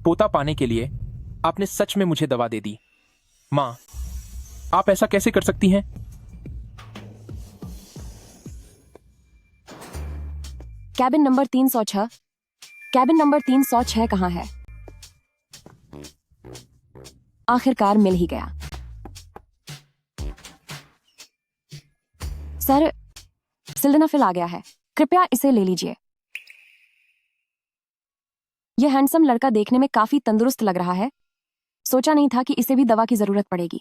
पोता पाने के लिए आपने सच में मुझे दवा दे दी। माँ, आप ऐसा कैसे कर सकती हैं? Cabin number 306। कैबिन नंबर 306 कहाँ है? आखिरकार मिल ही गया। सर, सिल्डेनाफिल आ गया है, कृपया इसे ले लीजिए। यह हैंडसम लड़का देखने में काफी तंदुरुस्त लग रहा है। सोचा नहीं था कि इसे भी दवा की जरूरत पड़ेगी।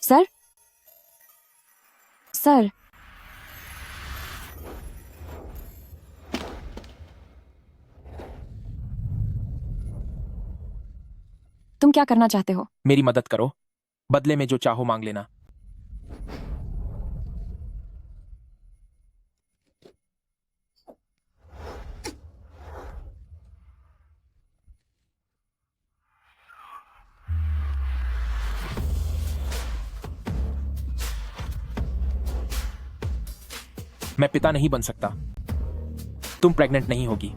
सर, सर, तुम क्या करना चाहते हो? मेरी मदद करो, बदले में जो चाहो मांग लेना। मैं पिता नहीं बन सकता। तुम प्रेग्नेंट नहीं होगी।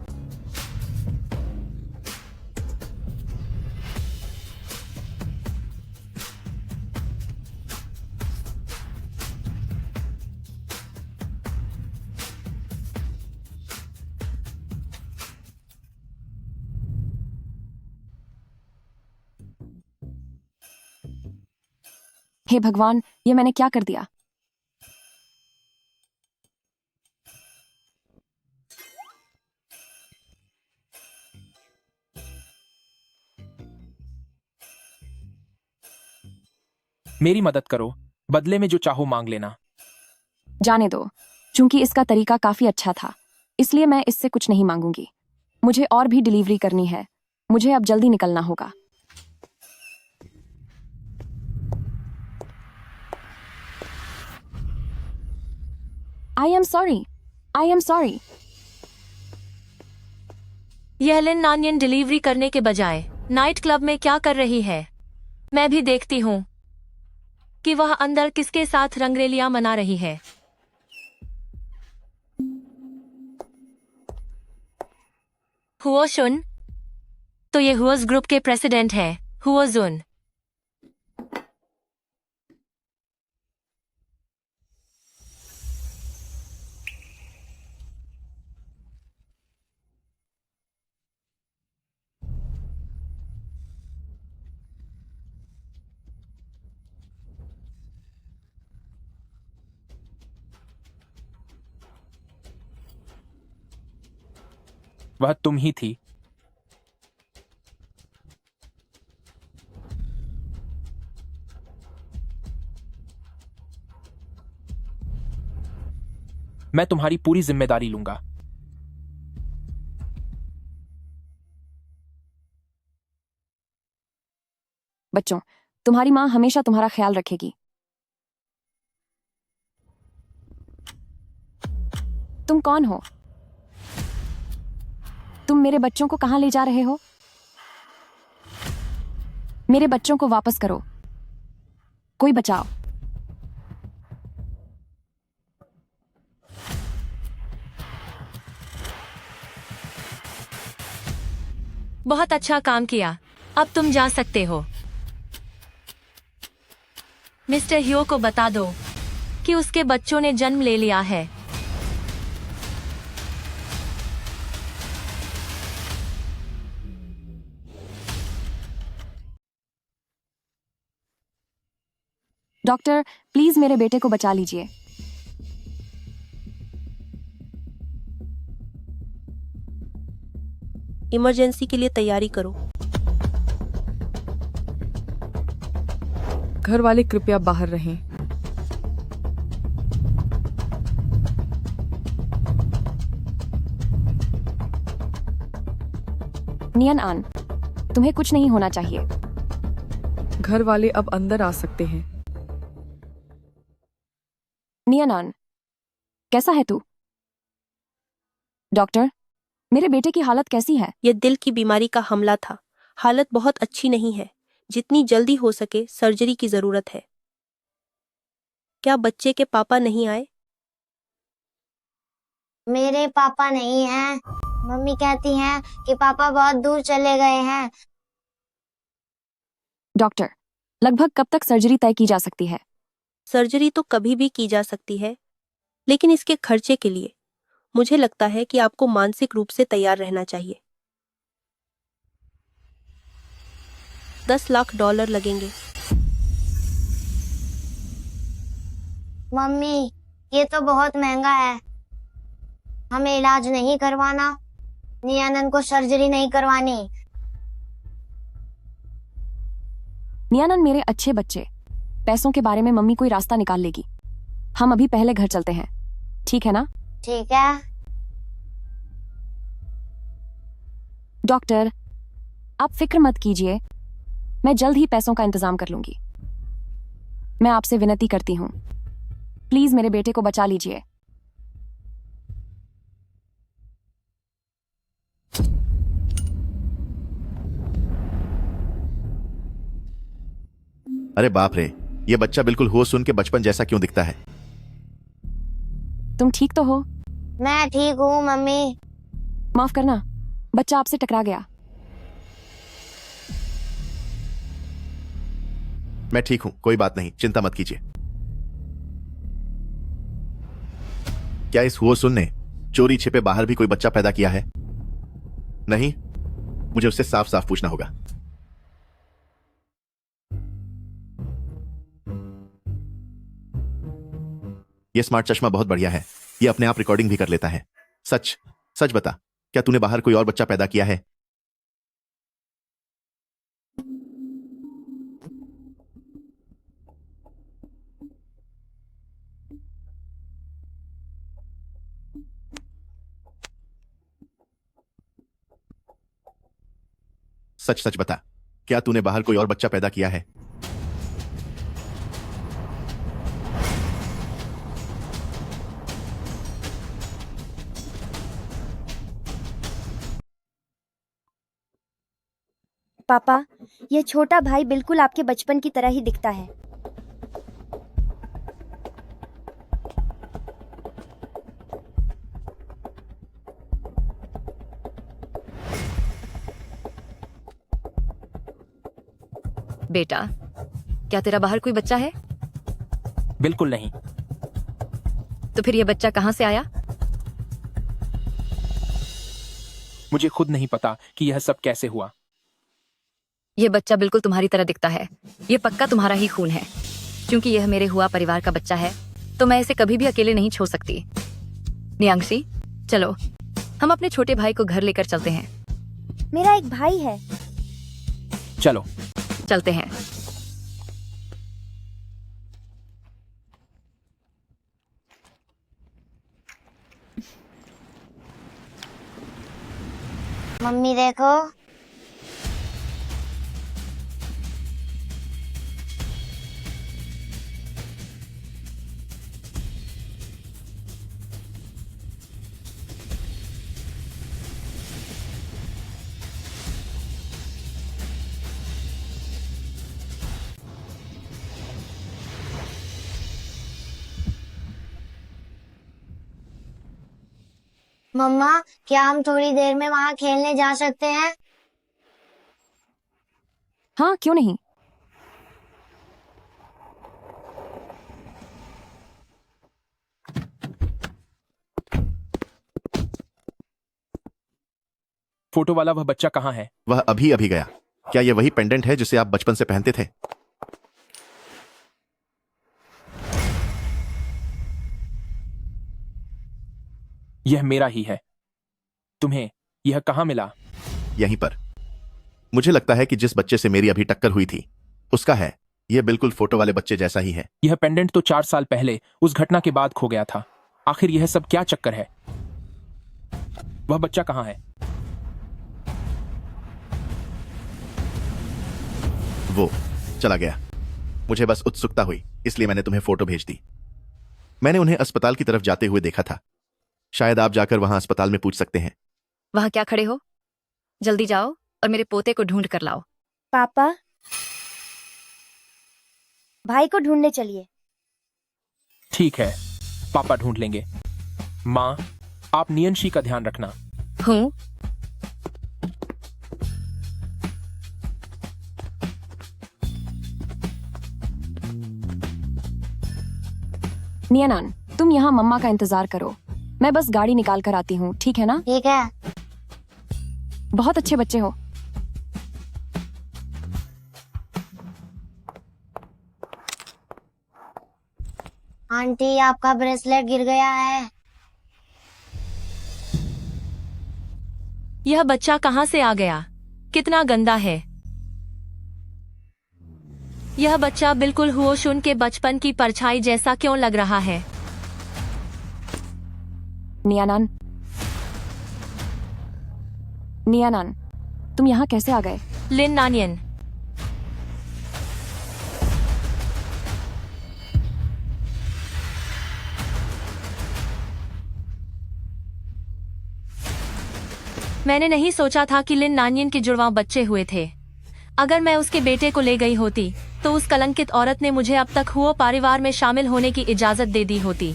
हे भगवान, ये मैंने क्या कर दिया? मेरी मदद करो, बदले में जो चाहो मांग लेना। जाने दो, चूंकि इसका तरीका काफी अच्छा था, इसलिए मैं इससे कुछ नहीं मांगूंगी। मुझे और भी डिलीवरी करनी है। मुझे अब जल्दी निकलना होगा। I am sorry. I am sorry. यह लिन नानियन डिलीवरी करने के बजाय नाइट क्लब में क्या कर रही है? मैं भी देखती हूँ कि वह अंदर किसके साथ रंगरेलियां मना रही है। हुओ शुन, तो ये हुओस ग्रुप के प्रेसिडेंट हैं, हुओ जुन। वह तुम ही थी। मैं तुम्हारी पूरी जिम्मेदारी लूंगा। बच्चों, तुम्हारी माँ हमेशा तुम्हारा ख्याल रखेगी। तुम कौन हो? तुम मेरे बच्चों को कहां ले जा रहे हो? मेरे बच्चों को वापस करो। कोई बचाओ। बहुत अच्छा काम किया, अब तुम जा सकते हो। मिस्टर ह्यो को बता दो कि उसके बच्चों ने जन्म ले लिया है। डॉक्टर, प्लीज मेरे बेटे को बचा लीजिए। इमरजेंसी के लिए तैयारी करो। घर वाले कृपया बाहर रहें। नियन आन, तुम्हें कुछ नहीं होना चाहिए। घर वाले अब अंदर आ सकते हैं। नियन आन, कैसा है तू? डॉक्टर, मेरे बेटे की हालत कैसी है? यह दिल की बीमारी का हमला था। हालत बहुत अच्छी नहीं है। जितनी जल्दी हो सके सर्जरी की जरूरत है। क्या बच्चे के पापा नहीं आए? मेरे पापा नहीं हैं। मम्मी कहती हैं कि पापा बहुत दूर चले गए हैं। डॉक्टर, लगभग कब तक सर्जरी तय की जा सकती है? सर्जरी तो कभी भी की जा सकती है, लेकिन इसके खर्चे के लिए मुझे लगता है कि आपको मानसिक रूप से तैयार रहना चाहिए। $10 लाख लगेंगे। मम्मी, ये तो बहुत महंगा है। हमें इलाज नहीं करवाना, नियानंद को सर्जरी नहीं करवानी। नियानंद मेरे अच्छे बच्चे, पैसों के बारे में मम्मी कोई रास्ता निकाल लेगी। हम अभी पहले घर चलते हैं, ठीक है ना? ठीक है। डॉक्टर, आप फिक्र मत कीजिए, मैं जल्द ही पैसों का इंतजाम कर लूंगी। मैं आपसे विनती करती हूँ, प्लीज मेरे बेटे को बचा लीजिए। अरे बाप रे, ये बच्चा बिल्कुल होश सुन के बचपन जैसा क्यों दिखता है? तुम ठीक तो हो? मैं ठीक हूँ मम्मी। माफ करना, बच्चा आपसे टकरा गया। मैं ठीक हूं, कोई बात नहीं, चिंता मत कीजिए। क्या इस होश सुन ने चोरी छिपे बाहर भी कोई बच्चा पैदा किया है? नहीं, मुझे उससे साफ साफ पूछना होगा। यह स्मार्ट चश्मा बहुत बढ़िया है, यह अपने आप रिकॉर्डिंग भी कर लेता है। सच सच बता, क्या तूने बाहर कोई और बच्चा पैदा किया है? सच सच बता, क्या तूने बाहर कोई और बच्चा पैदा किया है? पापा, यह छोटा भाई बिल्कुल आपके बचपन की तरह ही दिखता है। बेटा, क्या तेरा बाहर कोई बच्चा है? बिल्कुल नहीं। तो फिर यह बच्चा कहां से आया? मुझे खुद नहीं पता कि यह सब कैसे हुआ। यह बच्चा बिल्कुल तुम्हारी तरह दिखता है। यह पक्का तुम्हारा ही खून है। क्योंकि यह मेरे हुआ परिवार का बच्चा है, तो मैं इसे कभी भी अकेले नहीं छोड़ सकती। नियांशी, चलो हम अपने छोटे भाई को घर लेकर चलते हैं। मेरा एक भाई है। चलो चलते हैं। मम्मी देखो। मम्मा, क्या हम थोड़ी देर में वहाँ खेलने जा सकते हैं? हाँ, क्यों नहीं। फोटो वाला वह बच्चा कहाँ है? वह अभी अभी गया। क्या यह वही पेंडेंट है जिसे आप बचपन से पहनते थे? यह मेरा ही है। तुम्हें यह कहाँ मिला? यहीं पर। मुझे लगता है कि जिस बच्चे से मेरी अभी टक्कर हुई थी उसका है। यह बिल्कुल फोटो वाले बच्चे जैसा ही है। यह पेंडेंट तो 4 साल पहले उस घटना के बाद खो गया था। आखिर यह सब क्या चक्कर है? वह बच्चा कहाँ है? वो चला गया। मुझे बस उत्सुकता हुई, इसलिए मैंने तुम्हें फोटो भेज दी। मैंने उन्हें अस्पताल की तरफ जाते हुए देखा था। शायद आप जाकर वहां अस्पताल में पूछ सकते हैं। वहां क्या खड़े हो? जल्दी जाओ और मेरे पोते को ढूंढ कर लाओ। पापा, भाई को ढूंढने चलिए। ठीक है, पापा ढूंढ लेंगे। माँ, आप नियंशी का ध्यान रखना। हूँ। नियनन, तुम यहाँ मम्मा का इंतजार करो। मैं बस गाड़ी निकाल कर आती हूँ, ठीक है ना? ठीक है। बहुत अच्छे बच्चे हो। आंटी, आपका ब्रेसलेट गिर गया है। यह बच्चा कहाँ से आ गया? कितना गंदा है। यह बच्चा बिल्कुल हुओशुन के बचपन की परछाई जैसा क्यों लग रहा है? नियनन, नियनन, तुम यहाँ कैसे आ गए? लिन नानियन, मैंने नहीं सोचा था कि लिन नानियन के जुड़वां बच्चे हुए थे। अगर मैं उसके बेटे को ले गई होती तो उस कलंकित औरत ने मुझे अब तक हुओ परिवार में शामिल होने की इजाजत दे दी होती।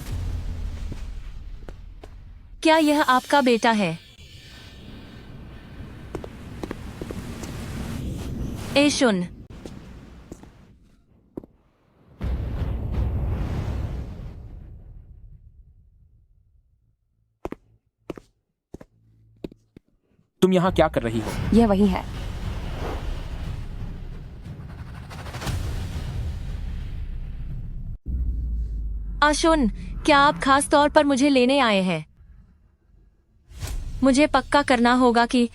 क्या यह आपका बेटा है? एशुन, तुम यहाँ क्या कर रही हो? यह वही है। आशुन, क्या आप खास तौर पर मुझे लेने आए हैं? मुझे पक्का करना होगा कि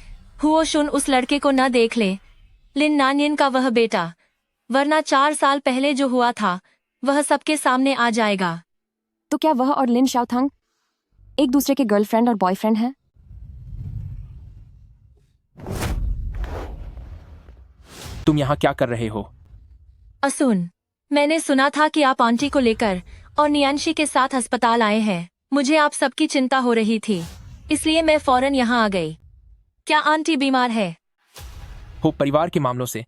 हुओशुन उस लड़के को न देख ले, लिन नानियन का वह बेटा, वरना 4 साल पहले जो हुआ था वह सबके सामने आ जाएगा। तो क्या वह और लिन शाओथंग एक दूसरे के गर्लफ्रेंड और बॉयफ्रेंड हैं? तुम यहाँ क्या कर रहे हो? असुन, मैंने सुना था कि आप आंटी को लेकर और नियांशी के साथ अस्पताल आए हैं। मुझे आप सबकी चिंता हो रही थी, इसलिए मैं फौरन यहाँ आ गई। क्या आंटी बीमार है? हो परिवार के मामलों से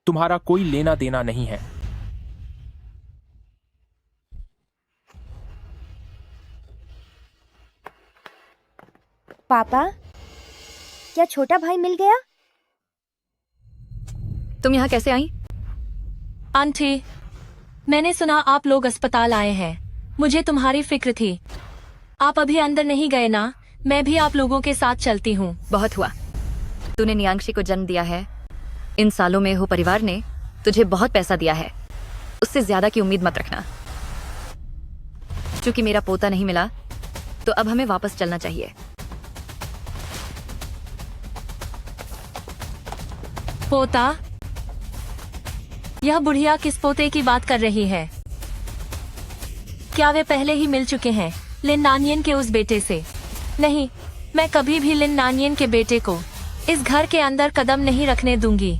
तुम्हारा कोई लेना देना नहीं है। पापा, क्या छोटा भाई मिल गया? तुम यहाँ कैसे आई? आंटी, मैंने सुना आप लोग अस्पताल आए हैं। मुझे तुम्हारी फिक्र थी। आप अभी अंदर नहीं गए ना? मैं भी आप लोगों के साथ चलती हूँ। बहुत हुआ, तूने नियांशी को जन्म दिया है। इन सालों में हो परिवार ने तुझे बहुत पैसा दिया है, उससे ज्यादा की उम्मीद मत रखना। क्योंकि मेरा पोता नहीं मिला तो अब हमें वापस चलना चाहिए। पोता? यह बुढ़िया किस पोते की बात कर रही है? क्या वे पहले ही मिल चुके हैं लिन नानियन के उस बेटे से? नहीं, मैं कभी भी लिन नानियन के बेटे को इस घर के अंदर कदम नहीं रखने दूंगी।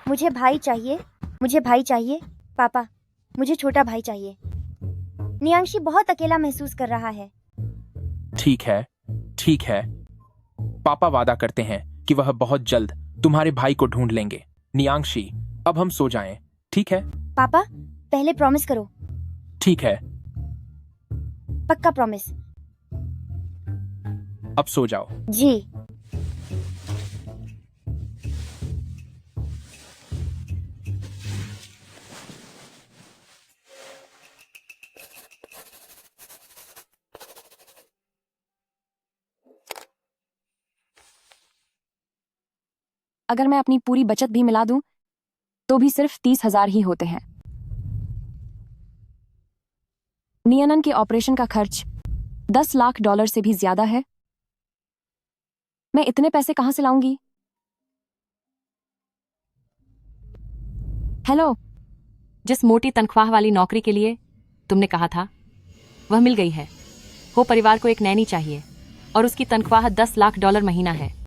मुझे भाई चाहिए, मुझे भाई चाहिए। पापा, मुझे छोटा भाई चाहिए। नियांशी बहुत अकेला महसूस कर रहा है। ठीक है, ठीक है। पापा वादा करते हैं कि वह बहुत जल्द तुम्हारे भाई को ढूंढ लेंगे। नियांशी, अब हम सो जाएं, ठीक है? पापा, पहले प्रॉमिस करो। ठीक है, पक्का प्रॉमिस। अब सो जाओ। जी। अगर मैं अपनी पूरी बचत भी मिला दूं तो भी सिर्फ 30,000 ही होते हैं। नियनन के ऑपरेशन का खर्च $10 लाख से भी ज्यादा है। मैं इतने पैसे कहां से लाऊंगी? हेलो, जिस मोटी तनख्वाह वाली नौकरी के लिए तुमने कहा था वह मिल गई है। हो परिवार को एक नैनी चाहिए और उसकी तनख्वाह $10 लाख महीना है।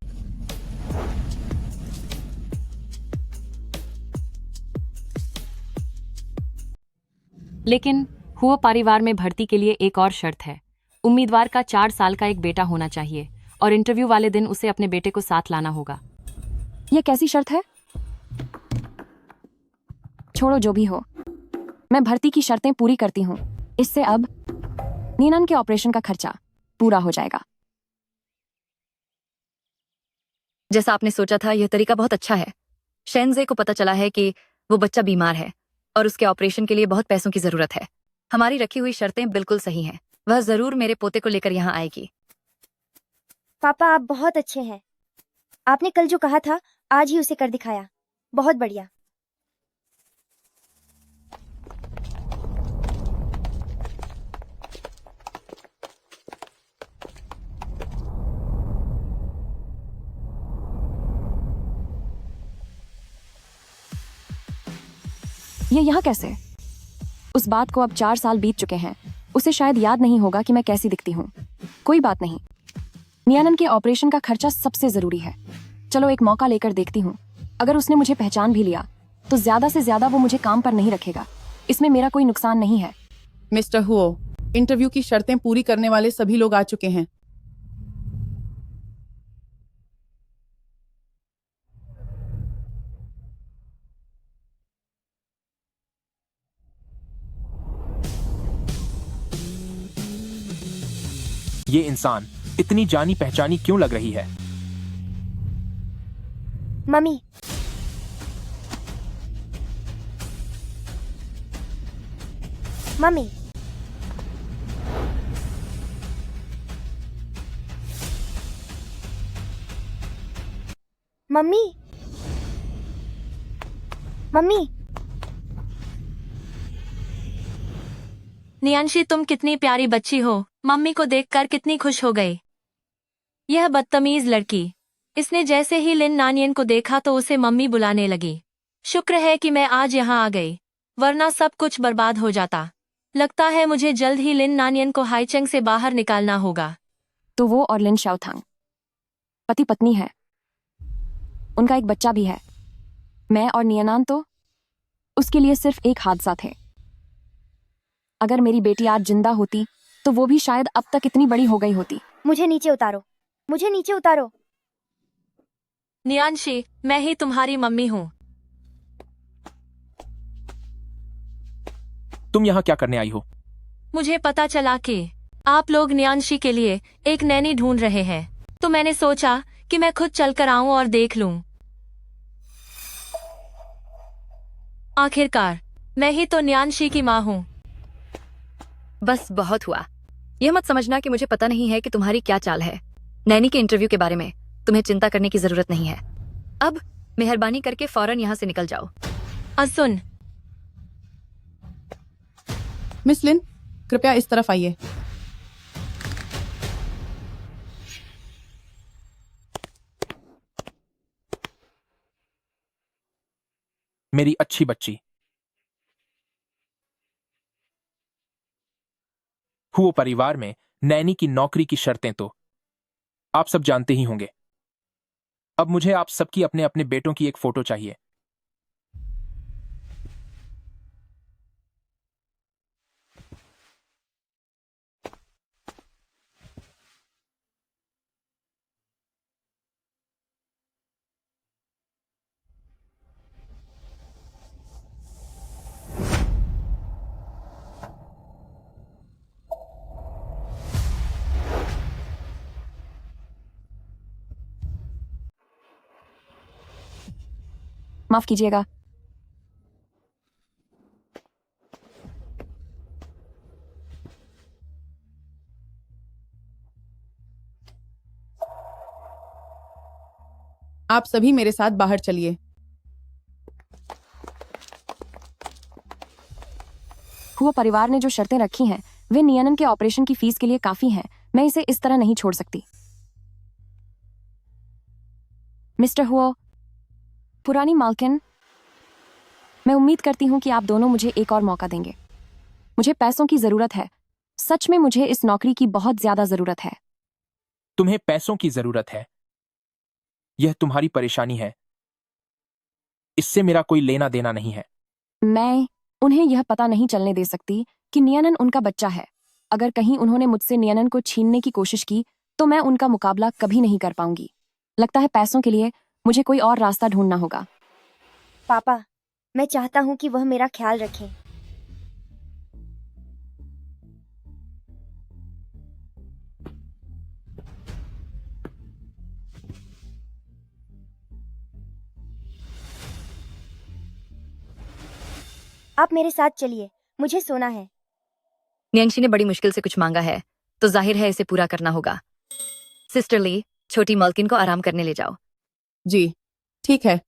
लेकिन हुआ परिवार में भर्ती के लिए एक और शर्त है। उम्मीदवार का 4 साल का एक बेटा होना चाहिए और इंटरव्यू वाले दिन उसे अपने बेटे को साथ लाना होगा। यह कैसी शर्त है? छोड़ो, जो भी हो, मैं भर्ती की शर्तें पूरी करती हूँ। इससे अब नीनान के ऑपरेशन का खर्चा पूरा हो जाएगा। जैसा आपने सोचा था, यह तरीका बहुत अच्छा है। शेंजे को पता चला है कि वो बच्चा बीमार है और उसके ऑपरेशन के लिए बहुत पैसों की जरूरत है। हमारी रखी हुई शर्तें बिल्कुल सही हैं। वह जरूर मेरे पोते को लेकर यहाँ आएगी। पापा आप बहुत अच्छे हैं। आपने कल जो कहा था आज ही उसे कर दिखाया। बहुत बढ़िया। ये यहाँ कैसे? उस बात को अब 4 साल बीत चुके हैं। उसे शायद याद नहीं होगा कि मैं कैसी दिखती हूँ। कोई बात नहीं, नियानन के ऑपरेशन का खर्चा सबसे जरूरी है। चलो एक मौका लेकर देखती हूँ। अगर उसने मुझे पहचान भी लिया तो ज्यादा से ज्यादा वो मुझे काम पर नहीं रखेगा। इसमें मेरा कोई नुकसान नहीं है। मिस्टर हुओ, इंटरव्यू की शर्तें पूरी करने वाले सभी लोग आ चुके हैं। ये इंसान इतनी जानी पहचानी क्यों लग रही है? Mummy, mummy, mummy, mummy. Niyanshi, तुम कितनी प्यारी बच्ची हो। मम्मी को देखकर कितनी खुश हो गई। यह बदतमीज लड़की, इसने जैसे ही लिन नानियन को देखा तो उसे मम्मी बुलाने लगी। शुक्र है कि मैं आज यहाँ आ गई, वरना सब कुछ बर्बाद हो जाता। लगता है मुझे जल्द ही लिन नानियन को हाईचंग से बाहर निकालना होगा। तो वो और लिन शाओथांग पति पत्नी है। उनका एक बच्चा भी है। मैं और नियनान तो उसके लिए सिर्फ एक हादसा थे। अगर मेरी बेटी आज जिंदा होती तो वो भी शायद अब तक इतनी बड़ी हो गई होती। मुझे नीचे उतारो, मुझे नीचे उतारो। नियांशी, मैं ही तुम्हारी मम्मी हूँ। तुम यहाँ क्या करने आई हो? मुझे पता चला कि आप लोग नियांशी के लिए एक नैनी ढूंढ रहे हैं, तो मैंने सोचा कि मैं खुद चलकर आऊं और देख लूं। आखिरकार मैं ही तो नियांशी की माँ हूँ। बस बहुत हुआ। यह मत समझना कि मुझे पता नहीं है कि तुम्हारी क्या चाल है। नैनी के इंटरव्यू के बारे में तुम्हें चिंता करने की जरूरत नहीं है। अब मेहरबानी करके फौरन यहाँ से निकल जाओ। सुन, मिस लिन, कृपया इस तरफ आइए। मेरी अच्छी बच्ची। हुओ परिवार में नैनी की नौकरी की शर्तें तो आप सब जानते ही होंगे। अब मुझे आप सबकी अपने अपने बेटों की एक फोटो चाहिए। माफ कीजिएगा। आप सभी मेरे साथ बाहर चलिए। हुआ परिवार ने जो शर्तें रखी हैं वे नियनन के ऑपरेशन की फीस के लिए काफी हैं। मैं इसे इस तरह नहीं छोड़ सकती। मिस्टर हुओ, पुरानी मालकिन, मैं उम्मीद करती हूं कि आप दोनों मुझे एक और मौका देंगे। मुझे पैसों की जरूरत है। सच में मुझे इस नौकरी की बहुत ज्यादा जरूरत है। तुम्हें पैसों की जरूरत है, यह तुम्हारी परेशानी है। इससे मेरा कोई लेना देना नहीं है। मैं उन्हें यह पता नहीं चलने दे सकती कि नियनन उनका बच्चा है। अगर कहीं उन्होंने मुझसे नियनन को छीनने की कोशिश की तो मैं उनका मुकाबला कभी नहीं कर पाऊंगी। लगता है पैसों के लिए मुझे कोई और रास्ता ढूंढना होगा। पापा, मैं चाहता हूँ कि वह मेरा ख्याल रखें। आप मेरे साथ चलिए, मुझे सोना है। नियांशी ने बड़ी मुश्किल से कुछ मांगा है, तो जाहिर है इसे पूरा करना होगा। सिस्टर ली, छोटी मलकिन को आराम करने ले जाओ। जी ठीक है।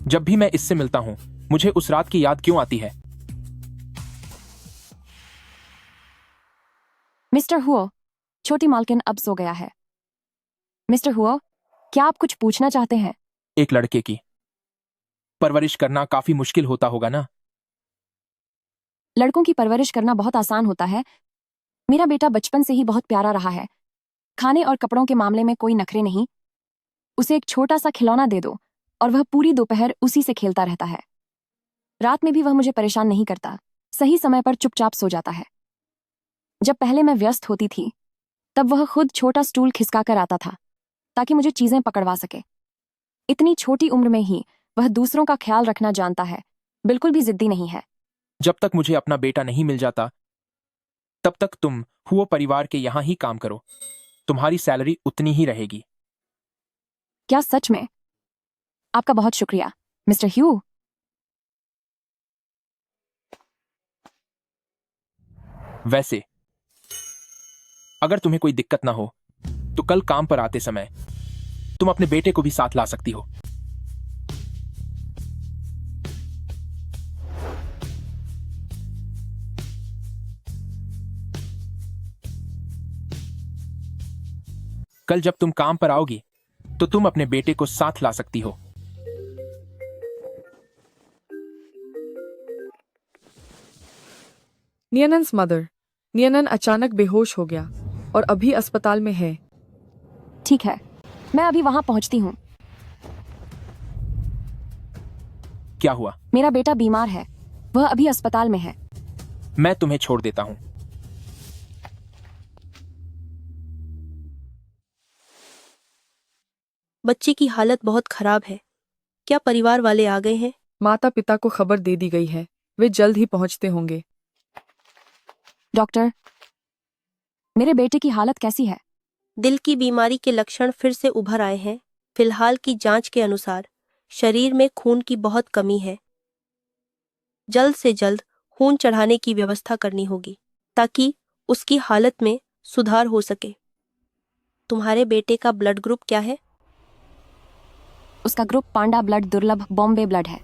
जब भी मैं इससे मिलता हूं मुझे उस रात की याद क्यों आती है? मिस्टर हुओ, छोटी मालकिन अब सो गया है। मिस्टर हुओ, क्या आप कुछ पूछना चाहते हैं? एक लड़के की परवरिश करना काफी मुश्किल होता होगा ना? लड़कों की परवरिश करना बहुत आसान होता है। मेरा बेटा बचपन से ही बहुत प्यारा रहा है। खाने और कपड़ों के मामले में कोई नखरे नहीं। उसे एक छोटा सा खिलौना दे दो और वह पूरी दोपहर उसी से खेलता रहता है। रात में भी वह मुझे परेशान नहीं करता, सही समय पर चुपचाप सो जाता है। जब पहले मैं व्यस्त होती थी तब वह खुद छोटा स्टूल खिसका कर आता था ताकि मुझे चीजें पकड़वा सके। इतनी छोटी उम्र में ही वह दूसरों का ख्याल रखना जानता है, बिल्कुल भी जिद्दी नहीं है। जब तक मुझे अपना बेटा नहीं मिल जाता तब तक तुम हुओ परिवार के यहां ही काम करो। तुम्हारी सैलरी उतनी ही रहेगी। क्या सच में? आपका बहुत शुक्रिया मिस्टर ह्यू। वैसे अगर तुम्हें कोई दिक्कत ना हो तो कल काम पर आते समय तुम अपने बेटे को भी साथ ला सकती हो। कल जब तुम काम पर आओगी तो तुम अपने बेटे को साथ ला सकती हो। नियनन्स मदर, नियनन अचानक बेहोश हो गया और अभी अस्पताल में है। ठीक है, मैं अभी वहां पहुंचती हूँ। क्या हुआ? मेरा बेटा बीमार है, वह अभी अस्पताल में है। मैं तुम्हें छोड़ देता हूं। बच्चे की हालत बहुत खराब है। क्या परिवार वाले आ गए हैं? माता पिता को खबर दे दी गई है, वे जल्द ही पहुंचते होंगे। डॉक्टर, मेरे बेटे की हालत कैसी है? दिल की बीमारी के लक्षण फिर से उभर आए हैं। फिलहाल की जांच के अनुसार शरीर में खून की बहुत कमी है। जल्द से जल्द खून चढ़ाने की व्यवस्था करनी होगी ताकि उसकी हालत में सुधार हो सके। तुम्हारे बेटे का ब्लड ग्रुप क्या है? उसका ग्रुप पांडा ब्लड दुर्लभ बॉम्बे ब्लड है।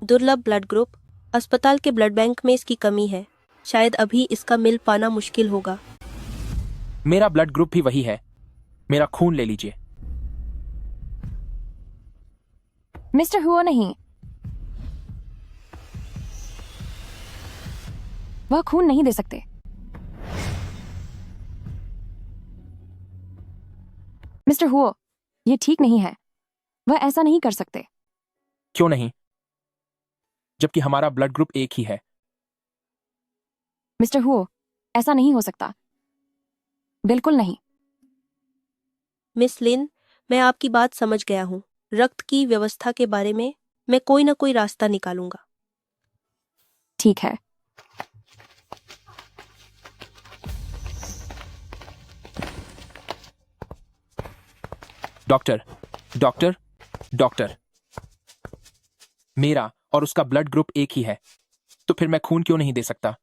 दुर्लभ ब्लड ग्रुप। अस्पताल के ब्लड बैंक में इसकी कमी है। शायद अभी इसका मिल पाना मुश्किल होगा। मेरा ब्लड ग्रुप भी वही है। मेरा खून ले लीजिए। मिस्टर हुओ नहीं, वह खून नहीं दे सकते। मिस्टर हुओ, ये ठीक नहीं है, वह ऐसा नहीं कर सकते। क्यों नहीं, जबकि हमारा ब्लड ग्रुप एक ही है। मिस्टर हुओ, ऐसा नहीं हो सकता, बिल्कुल नहीं। मिस लिन, मैं आपकी बात समझ गया हूँ। रक्त की व्यवस्था के बारे में मैं कोई ना कोई रास्ता निकालूंगा। ठीक है। डॉक्टर, डॉक्टर, डॉक्टर, मेरा और उसका ब्लड ग्रुप एक ही है, तो फिर मैं खून क्यों नहीं दे सकता?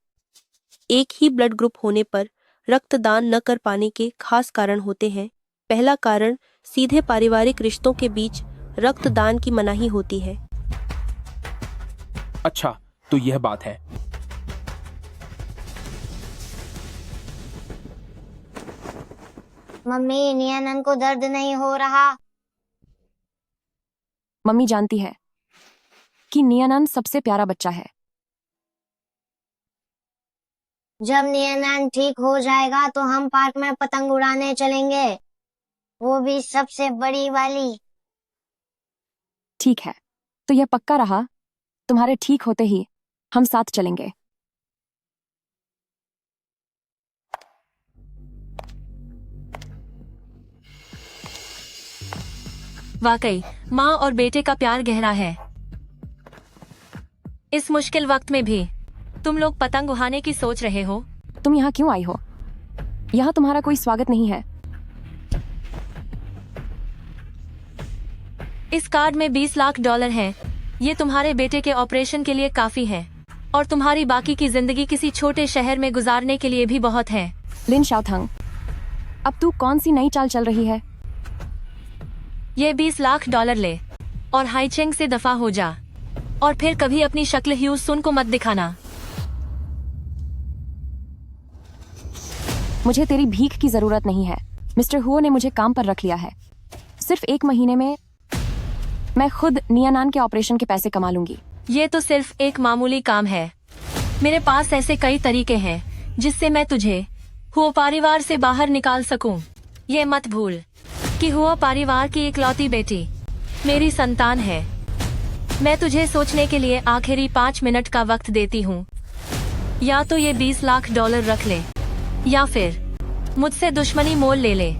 एक ही ब्लड ग्रुप होने पर रक्तदान न कर पाने के खास कारण होते हैं। पहला कारण सीधे पारिवारिक रिश्तों के बीच रक्तदान की मनाही होती है। अच्छा, तो यह बात है। मम्मी, नियनन को दर्द नहीं हो रहा। मम्मी जानती है कि नियनन सबसे प्यारा बच्चा है। जब नियनन ठीक हो जाएगा तो हम पार्क में पतंग उड़ाने चलेंगे, वो भी सबसे बड़ी वाली। ठीक है, तो यह पक्का रहा, तुम्हारे ठीक होते ही हम साथ चलेंगे। वाकई माँ और बेटे का प्यार गहरा है। इस मुश्किल वक्त में भी तुम लोग पतंग उड़ाने की सोच रहे हो। तुम यहाँ क्यों आई हो? यहाँ तुम्हारा कोई स्वागत नहीं है। इस कार्ड में 20 लाख डॉलर हैं। ये तुम्हारे बेटे के ऑपरेशन के लिए काफी है और तुम्हारी बाकी की जिंदगी किसी छोटे शहर में गुजारने के लिए भी बहुत है। लिन शाओथंग, अब तू कौन सी नई चाल चल रही है? ये 20 लाख डॉलर ले और हाईचेंग से दफा हो जा, और फिर कभी अपनी शक्ल ह्यूसन को मत दिखाना। मुझे तेरी भीख की जरूरत नहीं है। मिस्टर हुओ ने मुझे काम पर रख लिया है। सिर्फ 1 महीने में मैं खुद नियानान के ऑपरेशन के पैसे कमा लूंगी। ये तो सिर्फ एक मामूली काम है। मेरे पास ऐसे कई तरीके हैं जिससे मैं तुझे हुओ परिवार से बाहर निकाल सकूं। ये मत भूल कि हुओ परिवार की इकलौती बेटी मेरी संतान है। मैं तुझे सोचने के लिए आखिरी 5 मिनट का वक्त देती हूँ। या तो ये 20 लाख डॉलर रख ले या फिर मुझसे दुश्मनी मोल ले ले।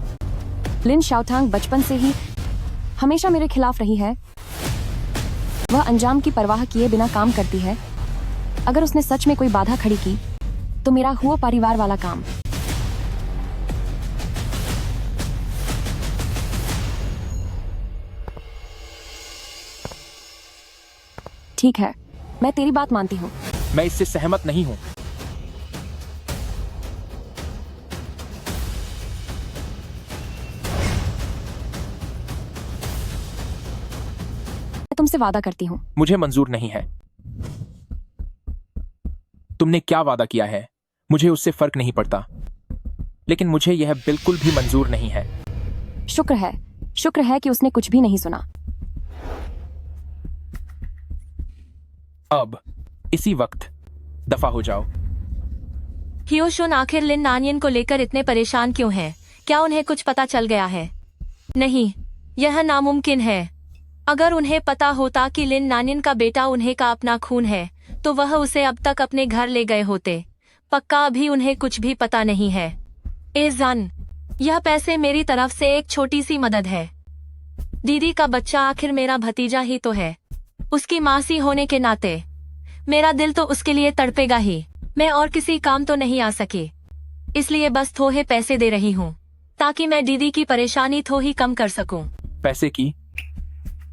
लिन शाओथांग बचपन से ही हमेशा मेरे खिलाफ रही है। वह अंजाम की परवाह किए बिना काम करती है। अगर उसने सच में कोई बाधा खड़ी की तो मेरा हुआ परिवार वाला काम। ठीक है, मैं तेरी बात मानती हूँ। मैं इससे सहमत नहीं हूँ। मैं तुमसे वादा करती हूँ। मुझे मंजूर नहीं है। तुमने क्या वादा किया है मुझे उससे फर्क नहीं पड़ता, लेकिन मुझे यह बिल्कुल भी मंजूर नहीं है। शुक्र है कि उसने कुछ भी नहीं सुना। अब इसी वक्त दफा हो जाओ। ह्यूशन आखिर लिन नानियन को लेकर इतने परेशान क्यों हैं? क्या उन्हें कुछ पता चल गया है? नहीं, यह नामुमकिन है। अगर उन्हें पता होता कि लिन नानियन का बेटा उन्हें का अपना खून है तो वह उसे अब तक अपने घर ले गए होते। पक्का अभी उन्हें कुछ भी पता नहीं है। ए जान, यह पैसे मेरी तरफ से एक छोटी सी मदद है। दीदी का बच्चा आखिर मेरा भतीजा ही तो है। उसकी मासी होने के नाते मेरा दिल तो उसके लिए तड़पेगा ही। मैं और किसी काम तो नहीं आ सकी, इसलिए बस थोड़े पैसे दे रही हूँ ताकि मैं दीदी की परेशानी थोड़ी कम कर सकूं। पैसे की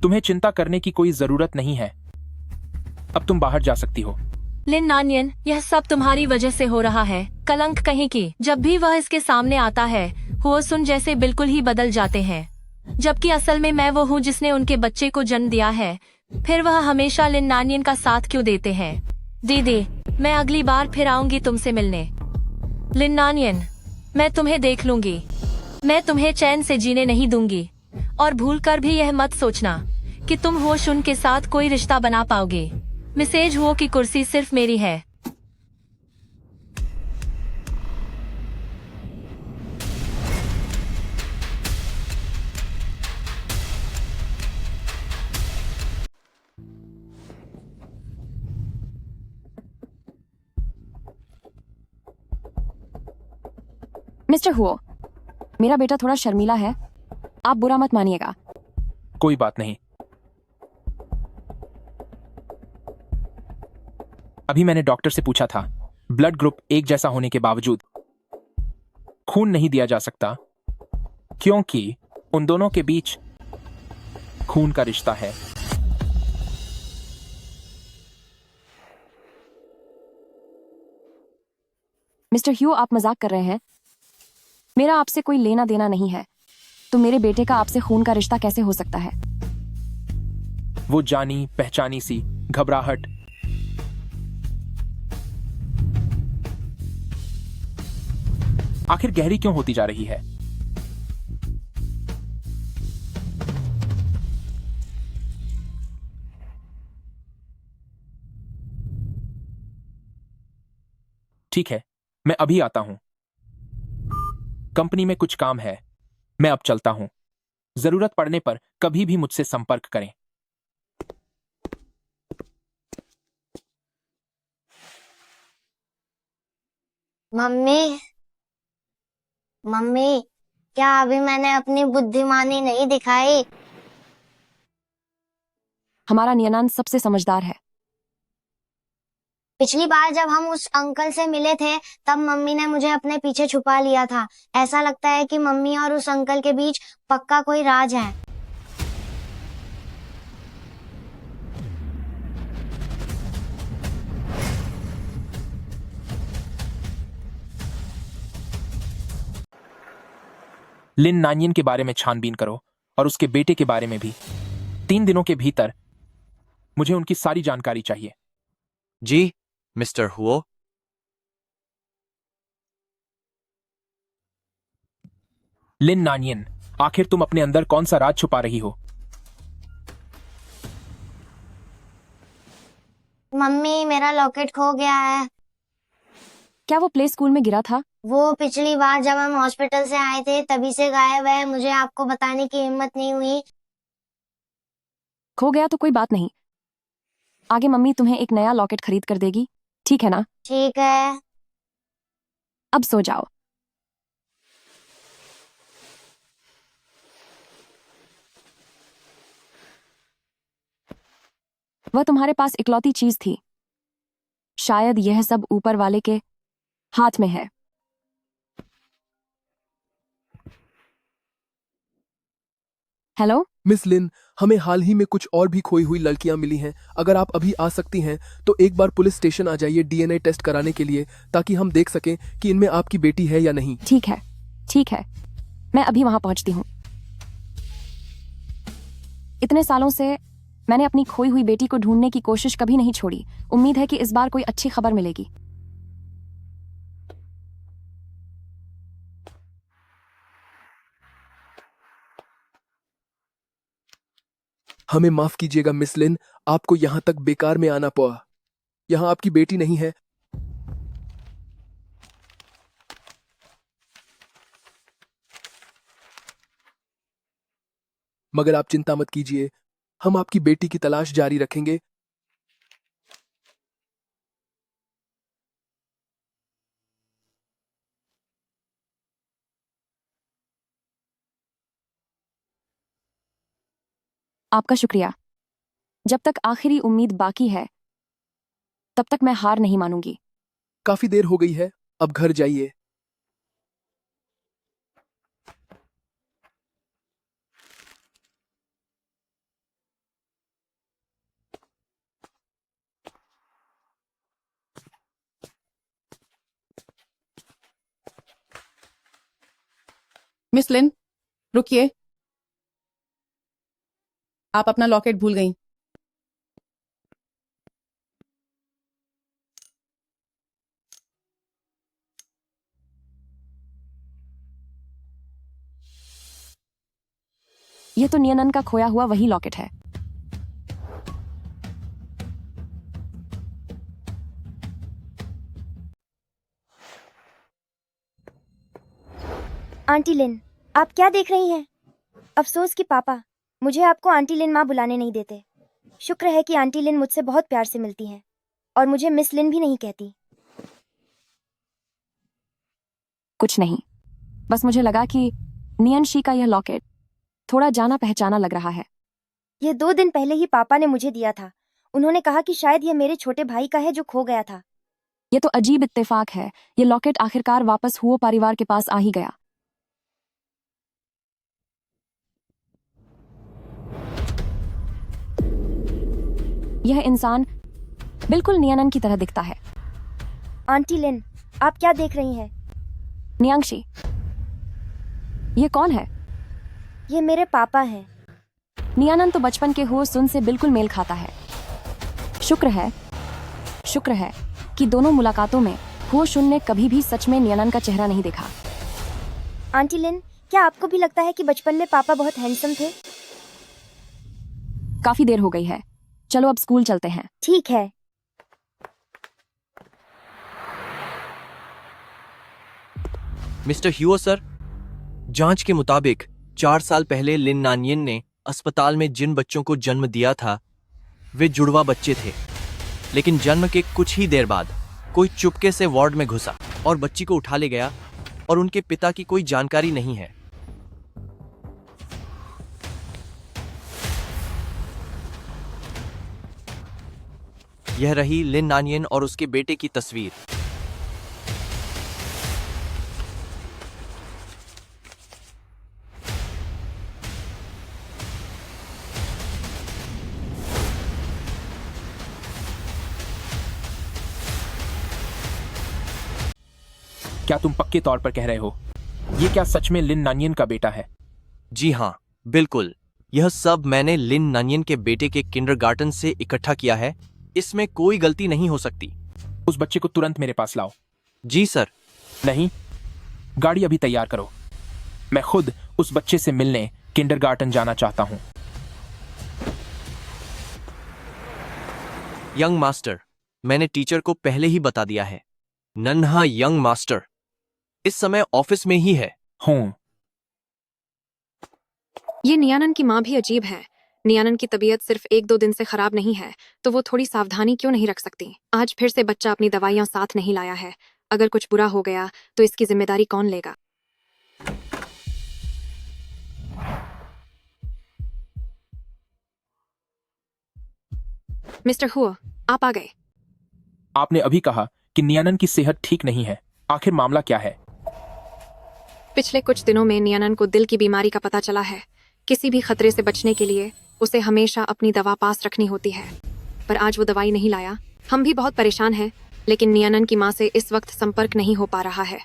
तुम्हें चिंता करने की कोई जरूरत नहीं है। अब तुम बाहर जा सकती हो। लिन नानियन, यह सब तुम्हारी वजह से हो रहा है। कलंक कहीं की। जब भी वह इसके सामने आता है वो सुन जैसे बिल्कुल ही बदल जाते हैं, जबकि असल में मैं वो हूँ जिसने उनके बच्चे को जन्म दिया है। फिर वह हमेशा लिन नानियन का साथ क्यों देते हैं? दीदी, मैं अगली बार फिर आऊंगी तुमसे मिलने। लिन नानियन, मैं तुम्हें देख लूंगी। मैं तुम्हें चैन से जीने नहीं दूंगी, और भूलकर भी यह मत सोचना कि तुम हो शुन के साथ कोई रिश्ता बना पाओगे। मिसेज हुओ की कुर्सी सिर्फ मेरी है। मिस्टर हुओ, मेरा बेटा थोड़ा शर्मीला है, आप बुरा मत मानिएगा। कोई बात नहीं। अभी मैंने डॉक्टर से पूछा था, ब्लड ग्रुप एक जैसा होने के बावजूद खून नहीं दिया जा सकता क्योंकि उन दोनों के बीच खून का रिश्ता है। मिस्टर ह्यू, आप मजाक कर रहे हैं? मेरा आपसे कोई लेना देना नहीं है, तो मेरे बेटे का आपसे खून का रिश्ता कैसे हो सकता है? वो जानी पहचानी सी घबराहट, आखिर गहरी क्यों होती जा रही है? ठीक है, मैं अभी आता हूं। कंपनी में कुछ काम है, मैं अब चलता हूं। जरूरत पड़ने पर कभी भी मुझसे संपर्क करें। मम्मी, मम्मी, क्या अभी मैंने अपनी बुद्धिमानी नहीं दिखाई? हमारा नियनान सबसे समझदार है। पिछली बार जब हम उस अंकल से मिले थे, तब मम्मी ने मुझे अपने पीछे छुपा लिया था। ऐसा लगता है कि मम्मी और उस अंकल के बीच पक्का कोई राज है। लिन नानियन के बारे में छानबीन करो और उसके बेटे के बारे में भी। 3 दिनों के भीतर मुझे उनकी सारी जानकारी चाहिए। जी, मिस्टर हुओ। लिन नानियन, आखिर तुम अपने अंदर कौन सा राज छुपा रही हो? मम्मी, मेरा लॉकेट खो गया है। क्या वो प्ले स्कूल में गिरा था? वो पिछली बार जब हम हॉस्पिटल से आए थे तभी से गायब है। मुझे आपको बताने की हिम्मत नहीं हुई। खो गया तो कोई बात नहीं, आगे मम्मी तुम्हें एक नया लॉकेट खरीद कर देगी, ठीक है ना? ठीक है। अब सो जाओ। वह तुम्हारे पास इकलौती चीज थी। शायद यह सब ऊपर वाले के हाथ में है। हेलो मिस लिन, हमें हाल ही में कुछ और भी खोई हुई लड़कियां मिली हैं। अगर आप अभी आ सकती हैं तो एक बार पुलिस स्टेशन आ जाइए डीएनए टेस्ट कराने के लिए, ताकि हम देख सकें कि इनमें आपकी बेटी है या नहीं। ठीक है, ठीक है, मैं अभी वहां पहुंचती हूँ। इतने सालों से मैंने अपनी खोई हुई बेटी को ढूंढने की कोशिश कभी नहीं छोड़ी। उम्मीद है कि इस बार कोई अच्छी खबर मिलेगी। हमें माफ कीजिएगा मिस लिन, आपको यहाँ तक बेकार में आना पड़ा। यहाँ आपकी बेटी नहीं है। मगर आप चिंता मत कीजिए, हम आपकी बेटी की तलाश जारी रखेंगे। आपका शुक्रिया। जब तक आखिरी उम्मीद बाकी है, तब तक मैं हार नहीं मानूंगी। काफी देर हो गई है, अब घर जाइए। मिस लिन, रुकिए। आप अपना लॉकेट भूल गई। यह तो नियनन का खोया हुआ वही लॉकेट है। आंटी लिन, आप क्या देख रही हैं? अफसोस कि पापा मुझे आपको आंटी लिन माँ बुलाने नहीं देते। शुक्र है कि आंटी लिन मुझसे बहुत प्यार से मिलती हैं और मुझे मिस लिन भी नहीं कहती। कुछ नहीं, बस मुझे लगा कि नियन शी का यह लॉकेट थोड़ा जाना पहचाना लग रहा है। यह 2 दिन पहले ही पापा ने मुझे दिया था। उन्होंने कहा कि शायद यह मेरे छोटे भाई का है जो खो गया था। यह तो अजीब इत्तेफाक है। यह लॉकेट आखिरकार वापस हुओ परिवार के पास आ ही गया। यह इंसान बिल्कुल नियनन की तरह दिखता है। आंटी लिन, आप क्या देख रही हैं? नियांशी, यह कौन है? ये मेरे पापा हैं। नियानन तो बचपन के हो सुन से बिल्कुल मेल खाता है। शुक्र है कि दोनों मुलाकातों में हो शुन ने कभी भी सच में नियानन का चेहरा नहीं देखा। आंटी लिन, क्या आपको भी लगता है कि बचपन में पापा बहुत हैंडसम थे? काफी देर हो गई है, चलो अब स्कूल चलते हैं। ठीक है। मिस्टर ह्यूओ सर, जांच के मुताबिक 4 साल पहले लिन नानियन ने अस्पताल में जिन बच्चों को जन्म दिया था वे जुड़वा बच्चे थे, लेकिन जन्म के कुछ ही देर बाद कोई चुपके से वार्ड में घुसा और बच्ची को उठा ले गया और उनके पिता की कोई जानकारी नहीं है। यह रही लिन नानियन और उसके बेटे की तस्वीर। क्या तुम पक्के तौर पर कह रहे हो ये क्या सच में लिन नानियन का बेटा है? जी हाँ, बिल्कुल। यह सब मैंने लिन नानियन के बेटे के किंडरगार्टन से इकट्ठा किया है। इसमें कोई गलती नहीं हो सकती। उस बच्चे को तुरंत मेरे पास लाओ। जी सर। नहीं, गाड़ी अभी तैयार करो। मैं खुद उस बच्चे से मिलने किंडरगार्टन जाना चाहता हूं। यंग मास्टर, मैंने टीचर को पहले ही बता दिया है। नन्हा यंग मास्टर इस समय ऑफिस में ही है। हूं। ये नियानन की माँ भी अजीब है। नियानन की तबीयत सिर्फ 1-2 दिन से खराब नहीं है, तो वो थोड़ी सावधानी क्यों नहीं रख सकती? आज फिर से बच्चा अपनी दवाइयां साथ नहीं लाया है। अगर कुछ बुरा हो गया तो इसकी जिम्मेदारी कौन लेगा? मिस्टर हुआ, आप आ गए। आपने अभी कहा कि नियानन की सेहत ठीक नहीं है। आखिर मामला क्या है? पिछले कुछ दिनों में नियानन को दिल की बीमारी का पता चला है। किसी भी खतरे से बचने के लिए उसे हमेशा अपनी दवा पास रखनी होती है, पर आज वो दवाई नहीं लाया। हम भी बहुत परेशान हैं, लेकिन नियानन की माँ से इस वक्त संपर्क नहीं हो पा रहा है।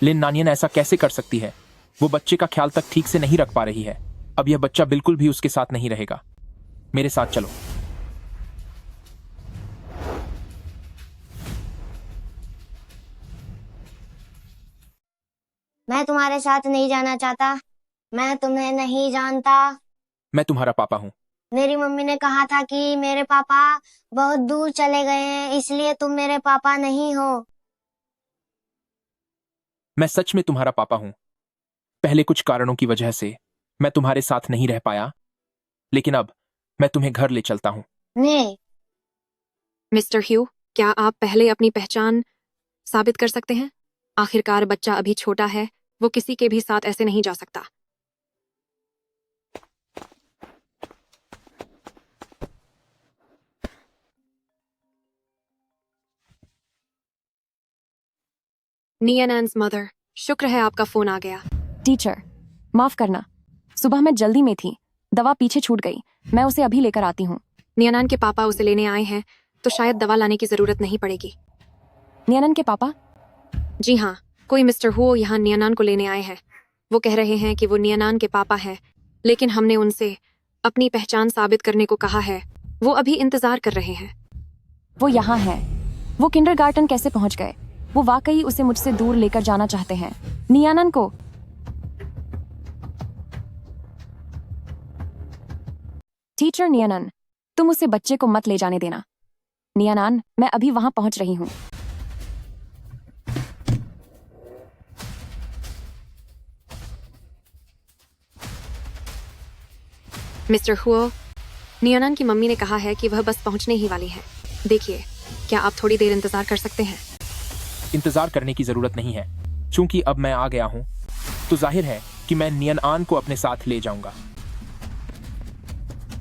लिन नानियन ऐसा कैसे कर सकती है? वो बच्चे का ख्याल तक ठीक से नहीं रख पा रही है। अब यह बच्चा बिल्कुल भी उसके साथ नहीं रहेगा। मेरे साथ चलो। मैं तुम्हारे साथ नहीं जाना चाहता। मैं तुम्हें नहीं जानता। मैं तुम्हारा पापा हूँ। मेरी मम्मी ने कहा था कि मेरे पापा बहुत दूर चले गए हैं, इसलिए तुम मेरे पापा नहीं हो। मैं सच में तुम्हारा पापा हूँ। पहले कुछ कारणों की वजह से मैं तुम्हारे साथ नहीं रह पाया, लेकिन अब मैं तुम्हें घर ले चलता हूँ। नहीं। मिस्टर ह्यू, क्या आप पहले अपनी पहचान साबित कर सकते हैं? आखिरकार बच्चा अभी छोटा है, वो किसी के भी साथ ऐसे नहीं जा सकता। नियानन्स मदर, शुक्र है आपका फोन आ गया। टीचर, माफ करना, सुबह मैं जल्दी में थी, दवा पीछे छूट गई। मैं उसे अभी लेकर आती हूँ। नियानन के पापा उसे लेने आए हैं, तो शायद दवा लाने की जरूरत नहीं पड़ेगी। नियानन के पापा? जी हाँ, कोई मिस्टर हुओ यहाँ नियानन को लेने आए हैं। वो कह रहे हैं कि वो नियानन के पापा हैं, लेकिन हमने उनसे अपनी पहचान साबित करने को कहा है। वो अभी इंतजार कर रहे हैं। वो यहाँ है। वो किंडरगार्टन कैसे पहुँच गए? वो वाकई उसे मुझसे दूर लेकर जाना चाहते हैं। नियानन को। टीचर नियानन, तुम उसे बच्चे को मत ले जाने देना। नियानन, मैं अभी वहां पहुंच रही हूं। मिस्टर हुओ, नियानन की मम्मी ने कहा है कि वह बस पहुंचने ही वाली है। देखिए, क्या आप थोड़ी देर इंतजार कर सकते हैं? इंतजार करने की जरूरत नहीं है। चूंकि अब मैं आ गया हूँ, तो जाहिर है कि मैं नियानन को अपने साथ ले जाऊंगा।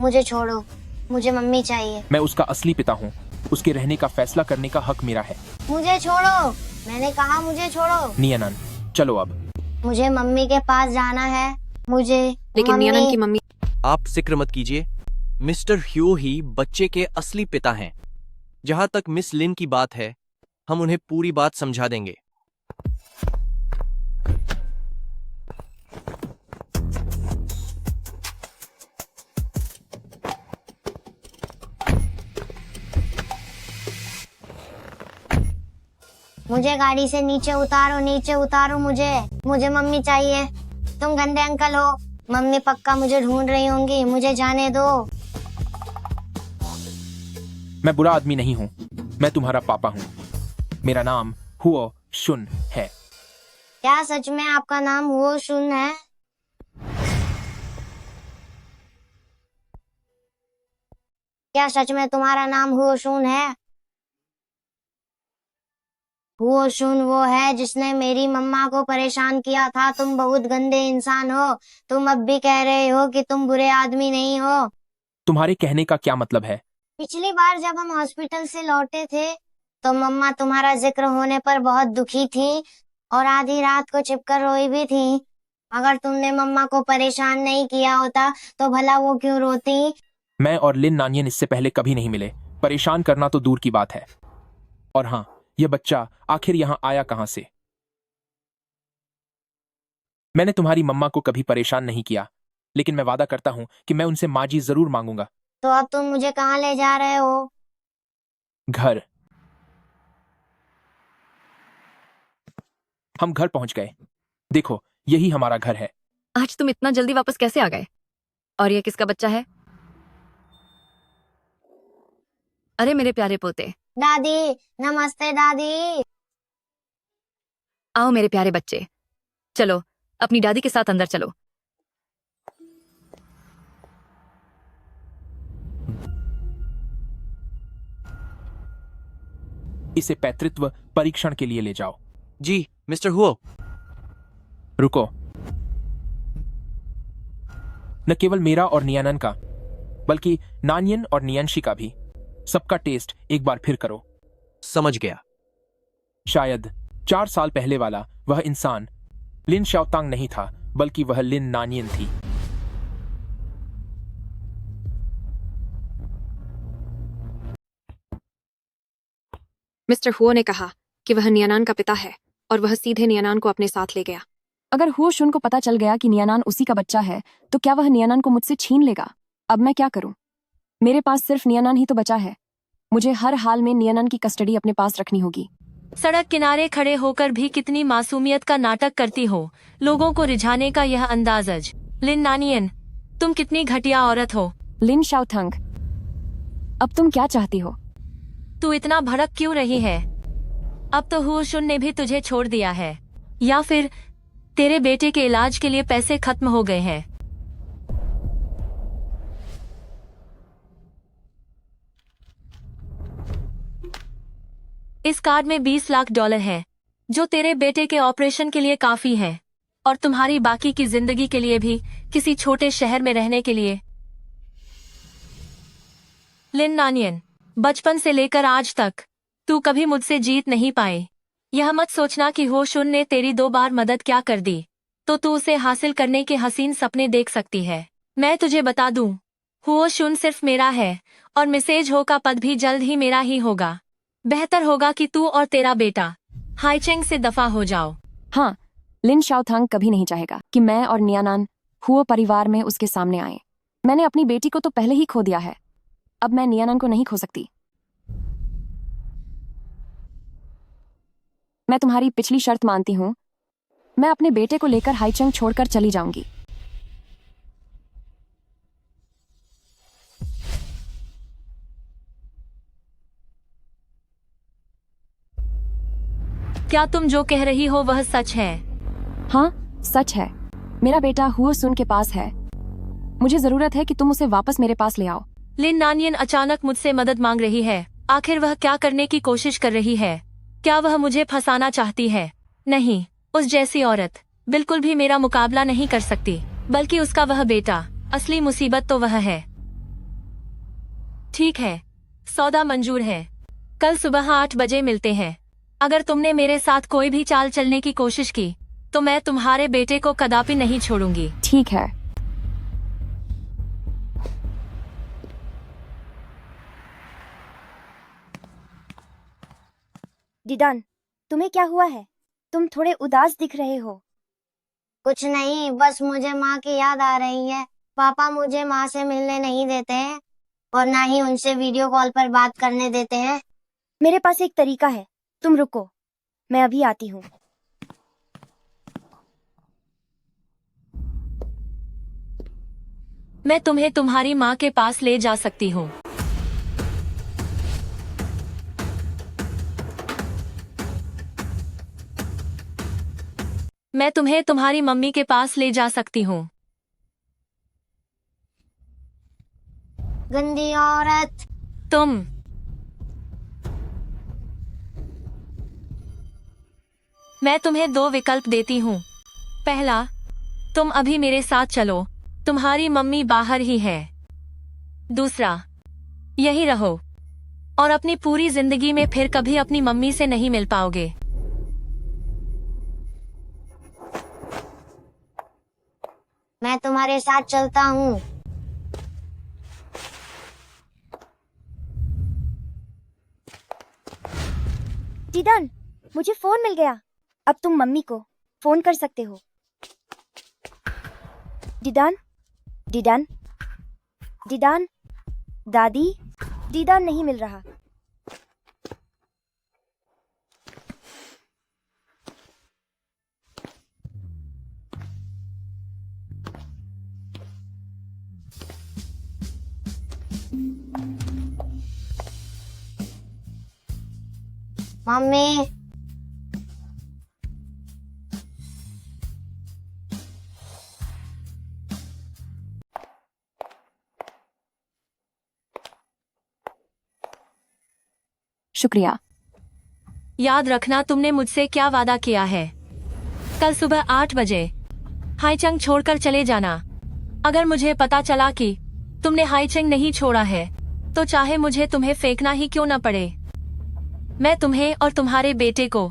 मुझे छोड़ो, मुझे मम्मी चाहिए। मैं उसका असली पिता हूँ। उसके रहने का फैसला करने का हक मेरा है। मुझे छोड़ो, मैंने कहा मुझे छोड़ो। नियानन, चलो अब। मुझे मम्मी के पास जाना है। मुझे लेकिन नियानन की मम्मी। आप फिक्र मत कीजिए, मिस्टर ह्यू ही बच्चे के असली पिता हैं। जहां तक मिस लिन की बात है, हम उन्हें पूरी बात समझा देंगे। मुझे गाड़ी से नीचे उतारो मुझे मम्मी चाहिए। तुम गंदे अंकल हो। मम्मी पक्का मुझे ढूंढ रही होंगी। मुझे जाने दो। मैं बुरा आदमी नहीं हूँ। मैं तुम्हारा पापा हूँ। मेरा नाम हुओ शुन है। क्या सच में आपका नाम वो शुन है? क्या सच में तुम्हारा नाम हुओ शुन है? हुओ शुन वो है जिसने मेरी मम्मा को परेशान किया था। तुम बहुत गंदे इंसान हो। तुम अब भी कह रहे हो कि तुम बुरे आदमी नहीं हो। तुम्हारे कहने का क्या मतलब है? पिछली बार जब हम हॉस्पिटल से लौटे थे तो मम्मा तुम्हारा जिक्र होने पर बहुत दुखी थी और आधी रात को छिपकर रोई भी थी। अगर तुमने मम्मा को परेशान नहीं किया होता तो भला वो क्यों रोती? मैं और लिन नानियन इससे पहले कभी नहीं मिले। परेशान करना तो दूर की बात है। और हाँ, यह बच्चा आखिर यहाँ आया कहाँ से? मैंने तुम्हारी मम्मा को कभी परेशान नहीं किया, लेकिन मैं वादा करता हूँ कि मैं उनसे माजी जरूर मांगूंगा। तो अब तुम मुझे कहाँ ले जा रहे हो? घर। हम घर पहुंच गए। देखो, यही हमारा घर है। आज तुम इतना जल्दी वापस कैसे आ गए? और ये किसका बच्चा है? अरे मेरे प्यारे पोते। दादी, नमस्ते दादी। आओ मेरे प्यारे बच्चे, चलो अपनी दादी के साथ अंदर चलो। इसे पैतृत्व परीक्षण के लिए ले जाओ। जी मिस्टर हुओ। रुको। न केवल मेरा और नियानन का, बल्कि नानियन और नियंशी का भी। सबका टेस्ट एक बार फिर करो। समझ गया। शायद 4 साल पहले वाला वह इंसान लिन शाओतांग नहीं था, बल्कि वह लिन नानियन थी। मिस्टर हुओ ने कहा कि वह नियानान का पिता है और वह सीधे नियानान को अपने साथ ले गया। अगर हुओ शुन को पता चल गया कि नियानान उसी का बच्चा है तो क्या वह नियानान को मुझसे छीन लेगा? अब मैं क्या करूं? मेरे पास सिर्फ नियानान ही तो बचा है। मुझे हर हाल में नियानान की कस्टडी अपने पास रखनी होगी। सड़क किनारे खड़े होकर भी कितनी मासूमियत का नाटक करती हो। लोगों को रिझाने का यह अंदाज। लिन नानियन, तुम कितनी घटिया औरत हो। लिन शाओतांग, अब तुम क्या चाहती हो? तू इतना भड़क क्यों रही है? अब तो हुओ शुन ने भी तुझे छोड़ दिया है, या फिर तेरे बेटे के इलाज के लिए पैसे खत्म हो गए हैं। इस कार्ड में $20 लाख है, जो तेरे बेटे के ऑपरेशन के लिए काफी है और तुम्हारी बाकी की जिंदगी के लिए भी, किसी छोटे शहर में रहने के लिए। लिन नानियन, बचपन से लेकर आज तक तू कभी मुझसे जीत नहीं पाए। यह मत सोचना कि हुओ शुन ने तेरी 2 बार मदद क्या कर दी तो तू उसे हासिल करने के हसीन सपने देख सकती है। मैं तुझे बता दूं, हुओ शुन सिर्फ मेरा है और मिसेज हो का पद भी जल्द ही मेरा ही होगा। बेहतर होगा कि तू और तेरा बेटा हाईचेंग से दफा हो जाओ। हाँ, लिन शाओतांग कभी नहीं चाहेगा कि मैं और नियानान हुओ परिवार में उसके सामने आए। मैंने अपनी बेटी को तो पहले ही खो दिया है, अब मैं नियानान को नहीं खो सकती। मैं तुम्हारी पिछली शर्त मानती हूँ। मैं अपने बेटे को लेकर हाईचेंग छोड़कर चली जाऊंगी। क्या तुम जो कह रही हो वह सच है? हाँ, सच है। मेरा बेटा हुओ सुन के पास है। मुझे जरूरत है कि तुम उसे वापस मेरे पास ले आओ। लिन नानियन अचानक मुझसे मदद मांग रही है। आखिर वह क्या करने की कोशिश कर रही है? क्या वह मुझे फंसाना चाहती है? नहीं, उस जैसी औरत बिल्कुल भी मेरा मुकाबला नहीं कर सकती, बल्कि उसका वह बेटा। असली मुसीबत तो वह है। ठीक है, सौदा मंजूर है। कल सुबह 8 बजे मिलते हैं। अगर तुमने मेरे साथ कोई भी चाल चलने की कोशिश की तो मैं तुम्हारे बेटे को कदापि नहीं छोड़ूंगी। ठीक है। डिडान, तुम्हें क्या हुआ है? तुम थोड़े उदास दिख रहे हो। कुछ नहीं, बस मुझे माँ की याद आ रही है। पापा मुझे माँ से मिलने नहीं देते हैं और ना ही उनसे वीडियो कॉल पर बात करने देते हैं। मेरे पास एक तरीका है, तुम रुको, मैं अभी आती हूँ। मैं तुम्हें तुम्हारी माँ के पास ले जा सकती हूँ। मैं तुम्हें तुम्हारी मम्मी के पास ले जा सकती हूँ। गंदी औरत। तुम मैं तुम्हें 2 विकल्प देती हूँ। पहला, तुम अभी मेरे साथ चलो, तुम्हारी मम्मी बाहर ही है। दूसरा, यही रहो और अपनी पूरी जिंदगी में फिर कभी अपनी मम्मी से नहीं मिल पाओगे। मैं तुम्हारे साथ चलता हूँ। दीदान, मुझे फोन मिल गया। अब तुम मम्मी को फोन कर सकते हो। दीदान, दीदान, दीदान, दादी, दीदान नहीं मिल रहा। मम्मी। शुक्रिया। याद रखना तुमने मुझसे क्या वादा किया है। कल सुबह 8 बजे हाईचंग छोड़कर चले जाना। अगर मुझे पता चला कि तुमने हाईचंग नहीं छोड़ा है तो चाहे मुझे तुम्हें फेंकना ही क्यों न पड़े, मैं तुम्हें और तुम्हारे बेटे को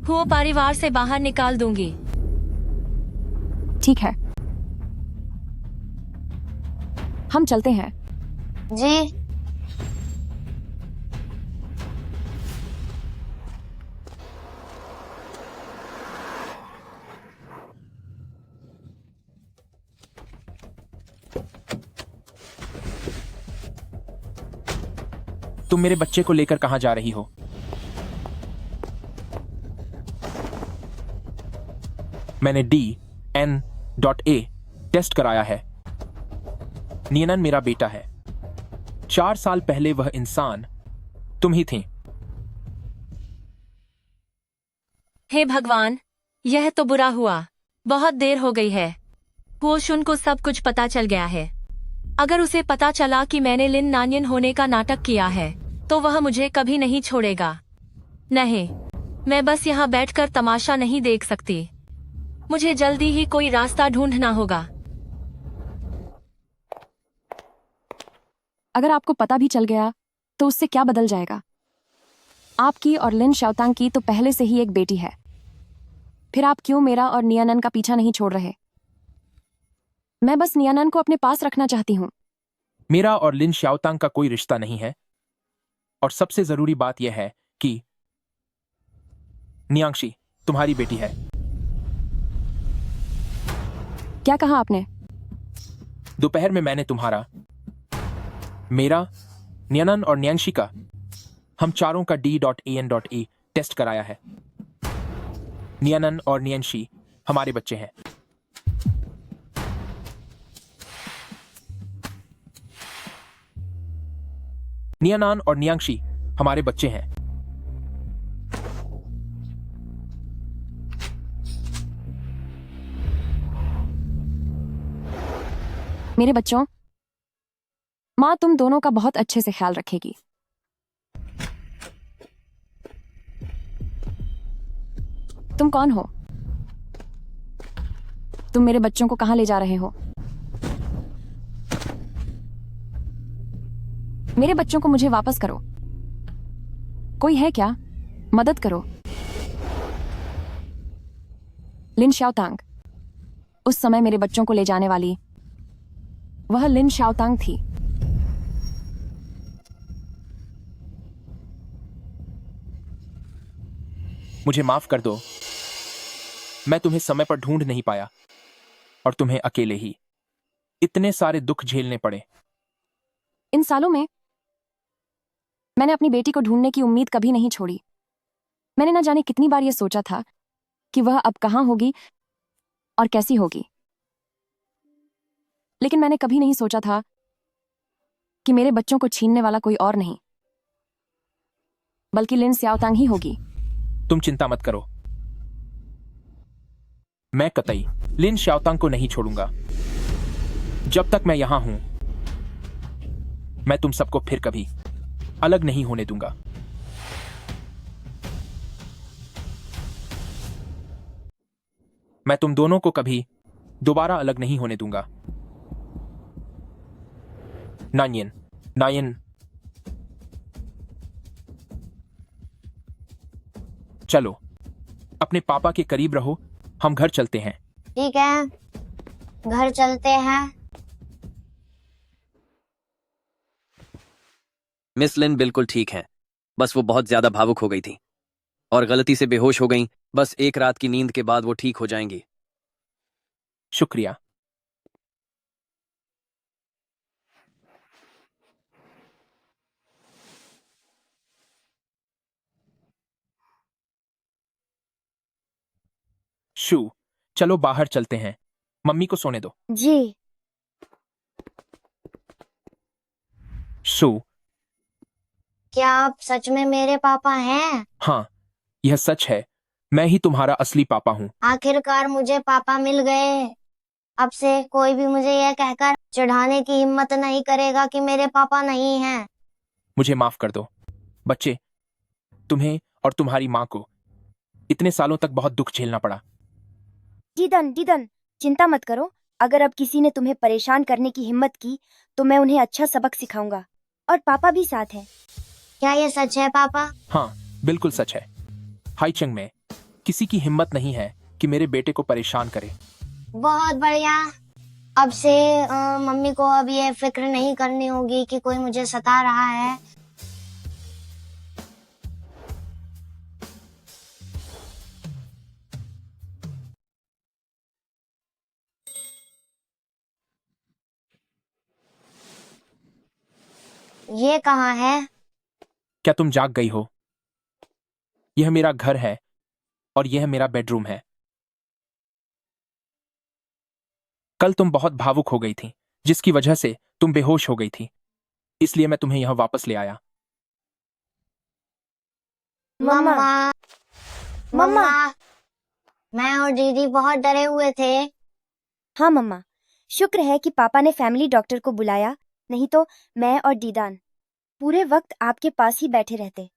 हुओ परिवार से बाहर निकाल दूंगी। ठीक है, हम चलते हैं। जी। तुम मेरे बच्चे को लेकर कहां जा रही हो? मैंने DNA टेस्ट कराया है। नियनन मेरा बेटा है। 4 साल पहले वह इंसान तुम ही थी। हे भगवान, यह तो बुरा हुआ। बहुत देर हो गई है। पोशुन को सब कुछ पता चल गया है। अगर उसे पता चला कि मैंने लिन नानियन होने का नाटक किया है तो वह मुझे कभी नहीं छोड़ेगा। नहीं, मैं बस यहाँ बैठकर तमाशा नहीं देख सकती। मुझे जल्दी ही कोई रास्ता ढूंढना होगा। अगर आपको पता भी चल गया तो उससे क्या बदल जाएगा? आपकी और लिन शाओतांग की तो पहले से ही एक बेटी है। फिर आप क्यों मेरा और नियानन का पीछा नहीं छोड़ रहे? मैं बस नियानन को अपने पास रखना चाहती हूँ। मेरा और लिन शाओतांग का कोई रिश्ता नहीं है और सबसे जरूरी बात यह है कि नियांगशी तुम्हारी बेटी है। क्या कहा आपने? दोपहर में मैंने तुम्हारा, मेरा, नियनन और न्यांगशी का, हम चारों का D.AN.A टेस्ट कराया है। नियनन और न्यांगशी हमारे बच्चे हैं। नियनन और न्यांगशी हमारे बच्चे हैं। मेरे बच्चों, माँ तुम दोनों का बहुत अच्छे से ख्याल रखेगी। तुम कौन हो? तुम मेरे बच्चों को कहां ले जा रहे हो? मेरे बच्चों को मुझे वापस करो। कोई है क्या? मदद करो। लिन शाओतांग, उस समय मेरे बच्चों को ले जाने वाली वह लिन शाओतांग थी। मुझे माफ कर दो, मैं तुम्हें समय पर ढूंढ नहीं पाया और तुम्हें अकेले ही इतने सारे दुख झेलने पड़े। इन सालों में मैंने अपनी बेटी को ढूंढने की उम्मीद कभी नहीं छोड़ी। मैंने न जाने कितनी बार यह सोचा था कि वह अब कहां होगी और कैसी होगी, लेकिन मैंने कभी नहीं सोचा था कि मेरे बच्चों को छीनने वाला कोई और नहीं बल्कि लिन शाओतांग ही होगी। तुम चिंता मत करो, मैं कतई लिन शाओतांग को नहीं छोड़ूंगा। जब तक मैं यहां हूं, मैं तुम सबको फिर कभी अलग नहीं होने दूंगा। मैं तुम दोनों को कभी दोबारा अलग नहीं होने दूंगा। नानियन, नायन, चलो अपने पापा के करीब रहो, हम घर चलते हैं। ठीक है, घर चलते हैं। मिस लिन बिल्कुल ठीक हैं। बस वो बहुत ज्यादा भावुक हो गई थी और गलती से बेहोश हो गईं। बस एक रात की नींद के बाद वो ठीक हो जाएंगी। शुक्रिया। शू, चलो बाहर चलते हैं, मम्मी को सोने दो। जी। शू, क्या आप सच में मेरे पापा हैं? हाँ, यह सच है, मैं ही तुम्हारा असली पापा हूँ। आखिरकार मुझे पापा मिल गए। अब से कोई भी मुझे यह कहकर चिढ़ाने की हिम्मत नहीं करेगा कि मेरे पापा नहीं हैं। मुझे माफ कर दो बच्चे, तुम्हें और तुम्हारी माँ को इतने सालों तक बहुत दुख झेलना पड़ा। दीदन, दीदन, चिंता मत करो। अगर अब किसी ने तुम्हें परेशान करने की हिम्मत की तो मैं उन्हें अच्छा सबक सिखाऊंगा। और पापा भी साथ हैं। क्या ये सच है पापा? हाँ, बिल्कुल सच है। हाईचंग में किसी की हिम्मत नहीं है कि मेरे बेटे को परेशान करे। बहुत बढ़िया। अब से मम्मी को अब ये फिक्र नहीं करनी होगी कि कोई मुझे सता रहा है। ये कहाँ है? क्या तुम जाग गई हो? यह मेरा घर है और यह मेरा बेडरूम है। कल तुम बहुत भावुक हो गई थी, जिसकी वजह से तुम बेहोश हो गई थी, इसलिए मैं तुम्हें यहां वापस ले आया। मम्मा, मम्मा, मैं और दीदी बहुत डरे हुए थे। हाँ मम्मा, शुक्र है कि पापा ने फैमिली डॉक्टर को बुलाया, नहीं तो मैं और दीदान पूरे वक्त आपके पास ही बैठे रहते।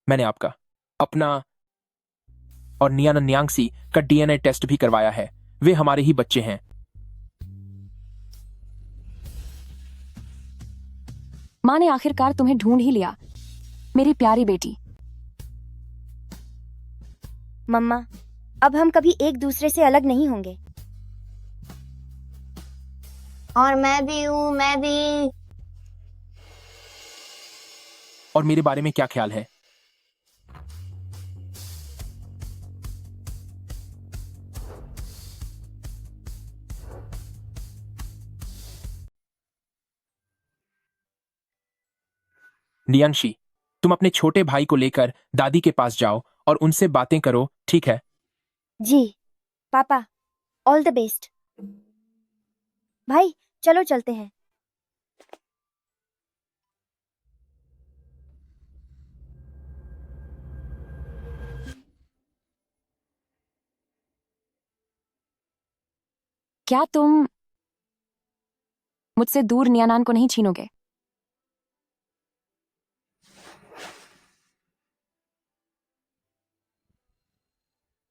मैंने आपका, अपना और नियान न्यांगसी का डीएनए टेस्ट भी करवाया है। वे हमारे ही बच्चे हैं। माँ ने आखिरकार तुम्हें ढूंढ ही लिया, मेरी प्यारी बेटी। मम्मा, अब हम कभी एक दूसरे से अलग नहीं होंगे। और मैं भी हूँ, मैं भी। और मेरे बारे में क्या ख्याल है? नियांशी, तुम अपने छोटे भाई को लेकर दादी के पास जाओ और उनसे बातें करो, ठीक है? जी पापा, ऑल द बेस्ट। भाई चलो चलते हैं। क्या तुम मुझसे दूर नियानान को नहीं छीनोगे?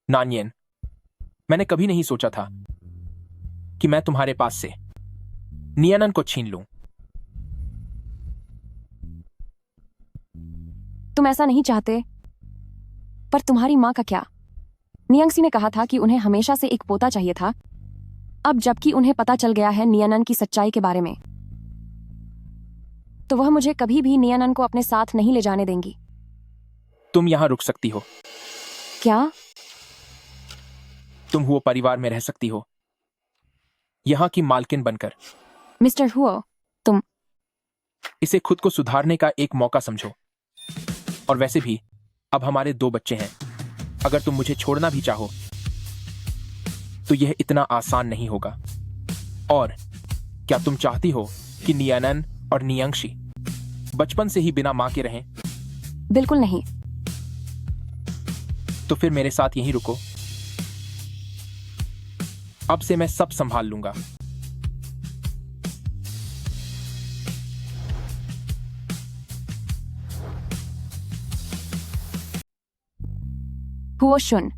नानियन, मैंने कभी नहीं सोचा था कि मैं तुम्हारे पास से नियानन को छीन लूं। तुम ऐसा नहीं चाहते, पर तुम्हारी माँ का क्या? नियांगसी ने कहा था कि उन्हें हमेशा से एक पोता चाहिए था। अब जबकि उन्हें पता चल गया है नियानन की सच्चाई के बारे में, तो वह मुझे कभी भी नियानन को अपने साथ नहीं ले जाने देंगी। तुम यहां रुक सकती हो। क्या? तुम हुओ परिवार में रह सकती हो, यहां की मालकिन बनकर। मिस्टर हुओ, तुम इसे खुद को सुधारने का एक मौका समझो। और वैसे भी अब हमारे 2 बच्चे हैं। अगर तुम मुझे छोड़ना भी चाहो तो यह इतना आसान नहीं होगा। और क्या तुम चाहती हो कि नियानन और नियांगशी बचपन से ही बिना मां के रहें? बिल्कुल नहीं। तो फिर मेरे साथ यहीं रुको। अब से मैं सब संभाल लूंगा। हुओ शुन,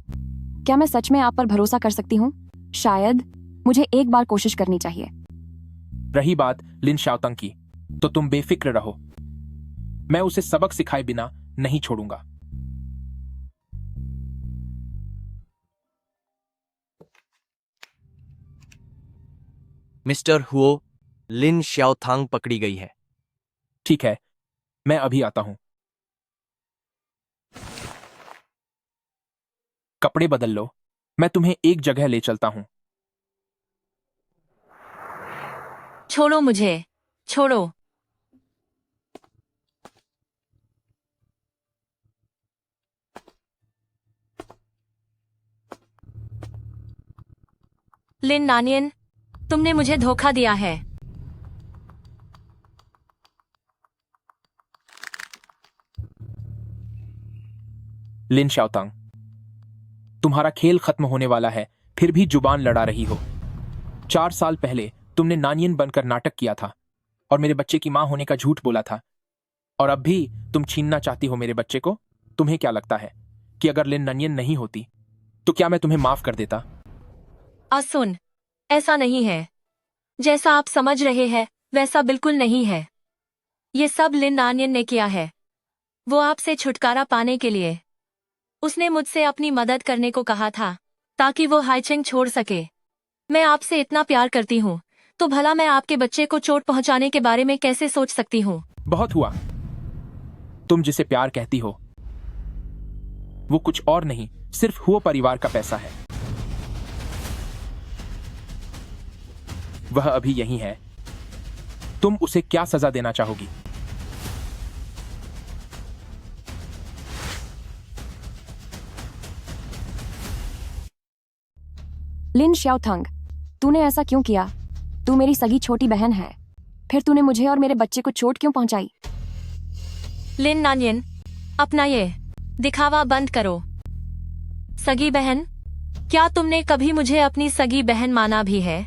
क्या मैं सच में आप पर भरोसा कर सकती हूँ? शायद मुझे एक बार कोशिश करनी चाहिए। रही बात लिन शाओतंग की, तो तुम बेफिक्र रहो। मैं उसे सबक सिखाए बिना नहीं छोड़ूंगा। मिस्टर हुओ, लिन श्याओथांग पकड़ी गई है। ठीक है, मैं अभी आता हूं। कपड़े बदल लो, मैं तुम्हें एक जगह ले चलता हूं। छोड़ो मुझे, छोड़ो। लिन नानियन, तुमने मुझे धोखा दिया है। लिन शाओतांग, तुम्हारा खेल खत्म होने वाला है, फिर भी जुबान लड़ा रही हो। 4 साल पहले तुमने नानियन बनकर नाटक किया था और मेरे बच्चे की मां होने का झूठ बोला था, और अब भी तुम छीनना चाहती हो मेरे बच्चे को। तुम्हें क्या लगता है कि अगर लिन नानियन नहीं होती तो क्या मैं तुम्हें माफ कर देता? सुन, ऐसा नहीं है। जैसा आप समझ रहे हैं वैसा बिल्कुल नहीं है। ये सब लिन नानियन ने किया है। वो आपसे छुटकारा पाने के लिए उसने मुझसे अपनी मदद करने को कहा था ताकि वो हाइचिंग छोड़ सके। मैं आपसे इतना प्यार करती हूँ तो भला मैं आपके बच्चे को चोट पहुंचाने के बारे में कैसे सोच सकती हूँ? बहुत हुआ। तुम जिसे प्यार कहती हो वो कुछ और नहीं, सिर्फ हुओ परिवार का पैसा है। वह अभी यहीं है। तुम उसे क्या सजा देना चाहोगी? लिन शाओथंग, तूने ऐसा क्यों किया? तू मेरी सगी छोटी बहन है, फिर तूने मुझे और मेरे बच्चे को चोट क्यों पहुंचाई? लिन नानियन, अपना ये दिखावा बंद करो। सगी बहन? क्या तुमने कभी मुझे अपनी सगी बहन माना भी है?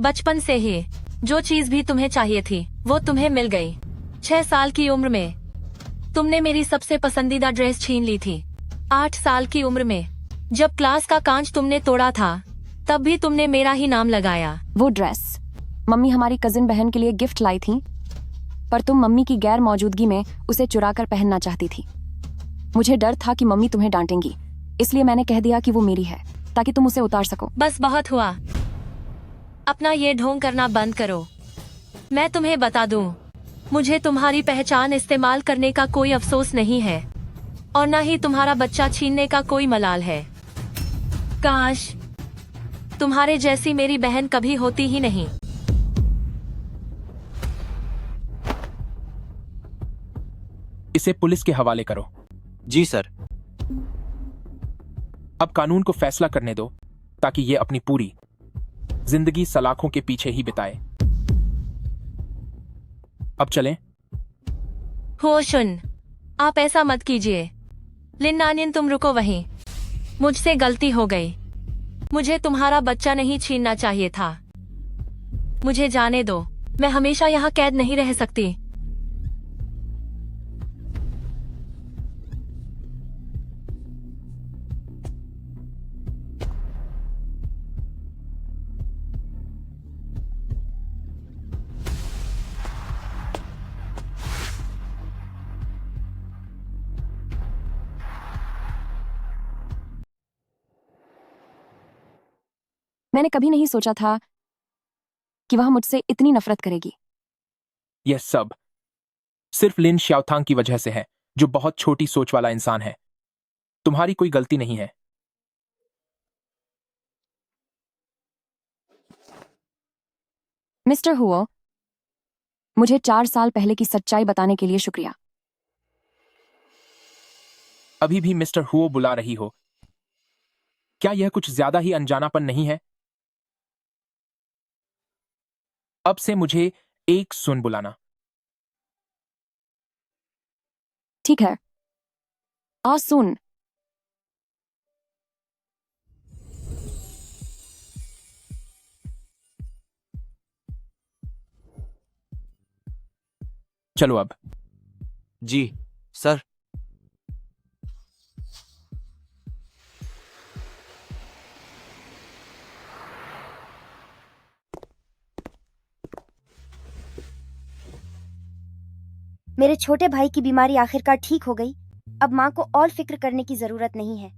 बचपन से ही जो चीज भी तुम्हें चाहिए थी वो तुम्हें मिल गई। 6 साल की उम्र में तुमने मेरी सबसे पसंदीदा ड्रेस छीन ली थी। 8 साल की उम्र में जब क्लास का कांच तुमने तोड़ा था तब भी तुमने मेरा ही नाम लगाया। वो ड्रेस मम्मी हमारी कजिन बहन के लिए गिफ्ट लाई थी, पर तुम मम्मी की गैर मौजूदगी में उसे चुरा कर पहनना चाहती थी। मुझे डर था कि मम्मी तुम्हें डांटेंगी, इसलिए मैंने कह दिया कि वो मेरी है ताकि तुम उसे उतार सको। बस बहुत हुआ। अपना ये ढोंग करना बंद करो। मैं तुम्हें बता दूं, मुझे तुम्हारी पहचान इस्तेमाल करने का कोई अफसोस नहीं है और न ही तुम्हारा बच्चा छीनने का कोई मलाल है। काश तुम्हारे जैसी मेरी बहन कभी होती ही नहीं। इसे पुलिस के हवाले करो। जी सर। अब कानून को फैसला करने दो ताकि ये अपनी पूरी जिंदगी सलाखों के पीछे ही बिताए। अब चलें। होशुन, आप ऐसा मत कीजिए। लिन नानियन, तुम रुको वहीं। मुझसे गलती हो गई। मुझे तुम्हारा बच्चा नहीं छीनना चाहिए था। मुझे जाने दो, मैं हमेशा यहाँ कैद नहीं रह सकती। मैंने कभी नहीं सोचा था कि वह मुझसे इतनी नफरत करेगी। यह सब सिर्फ लिन शाओथांग की वजह से है, जो बहुत छोटी सोच वाला इंसान है। तुम्हारी कोई गलती नहीं है। मिस्टर हुओ, मुझे 4 साल पहले की सच्चाई बताने के लिए शुक्रिया। अभी भी मिस्टर हुओ बुला रही हो? क्या यह कुछ ज्यादा ही अनजानापन नहीं है? अब से मुझे एक सुन बुलाना। ठीक है, आ सुन। चलो अब। जी सर। मेरे छोटे भाई की बीमारी आखिरकार ठीक हो गई। अब माँ को और फिक्र करने की जरूरत नहीं है।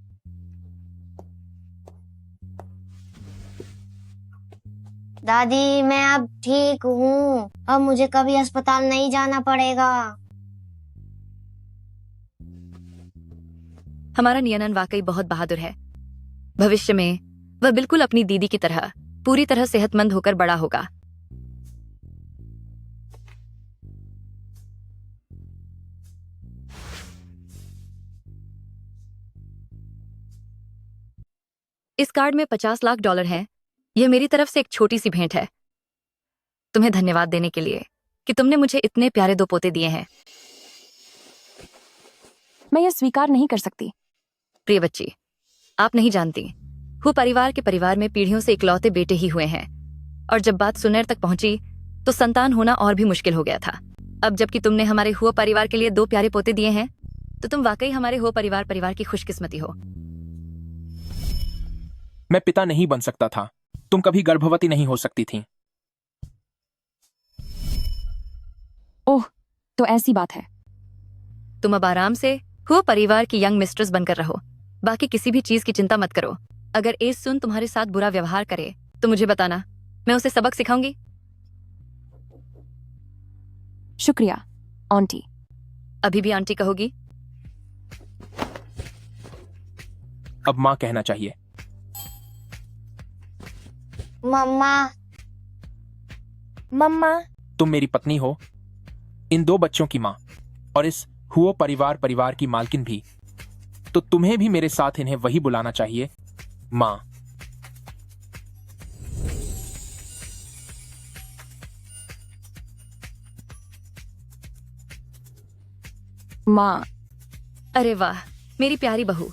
दादी मैं अब ठीक हूँ, अब मुझे कभी अस्पताल नहीं जाना पड़ेगा। हमारा नियनन वाकई बहुत बहादुर है। भविष्य में वह बिल्कुल अपनी दीदी की तरह पूरी तरह सेहतमंद होकर बड़ा होगा। इस कार्ड में 50 लाख डॉलर हैं। यह मेरी तरफ से एक छोटी सी भेंट है तुम्हें धन्यवाद देने के लिए कि तुमने मुझे इतने प्यारे 2 पोते दिए हैं। मैं यह स्वीकार नहीं कर सकती। प्रिय बच्ची, आप नहीं जानती, हु परिवार के परिवार में पीढ़ियों से इकलौते बेटे ही हुए हैं, और जब बात सुनेर तक पहुंची तो संतान होना और भी मुश्किल हो गया था। अब जबकि तुमने हमारे हुआ परिवार के लिए 2 प्यारे पोते दिए हैं, तो तुम वाकई हमारे हुआ परिवार की खुशकिस्मती हो। मैं पिता नहीं बन सकता था। तुम कभी गर्भवती नहीं हो सकती थी। ओह, तो ऐसी बात है। तुम अब आराम से हुआ परिवार की यंग मिस्ट्रेस बनकर रहो। बाकी किसी भी चीज की चिंता मत करो। अगर एस सुन तुम्हारे साथ बुरा व्यवहार करे तो मुझे बताना, मैं उसे सबक सिखाऊंगी। शुक्रिया आंटी। अभी भी आंटी कहोगी? अब माँ कहना चाहिए। मम्मा। मम्मा। तुम मेरी पत्नी हो, इन 2 बच्चों की माँ, और इस हुआ परिवार की मालकिन भी, तो तुम्हें भी मेरे साथ इन्हें वही बुलाना चाहिए, माँ। माँ। अरे वाह, मेरी प्यारी बहू,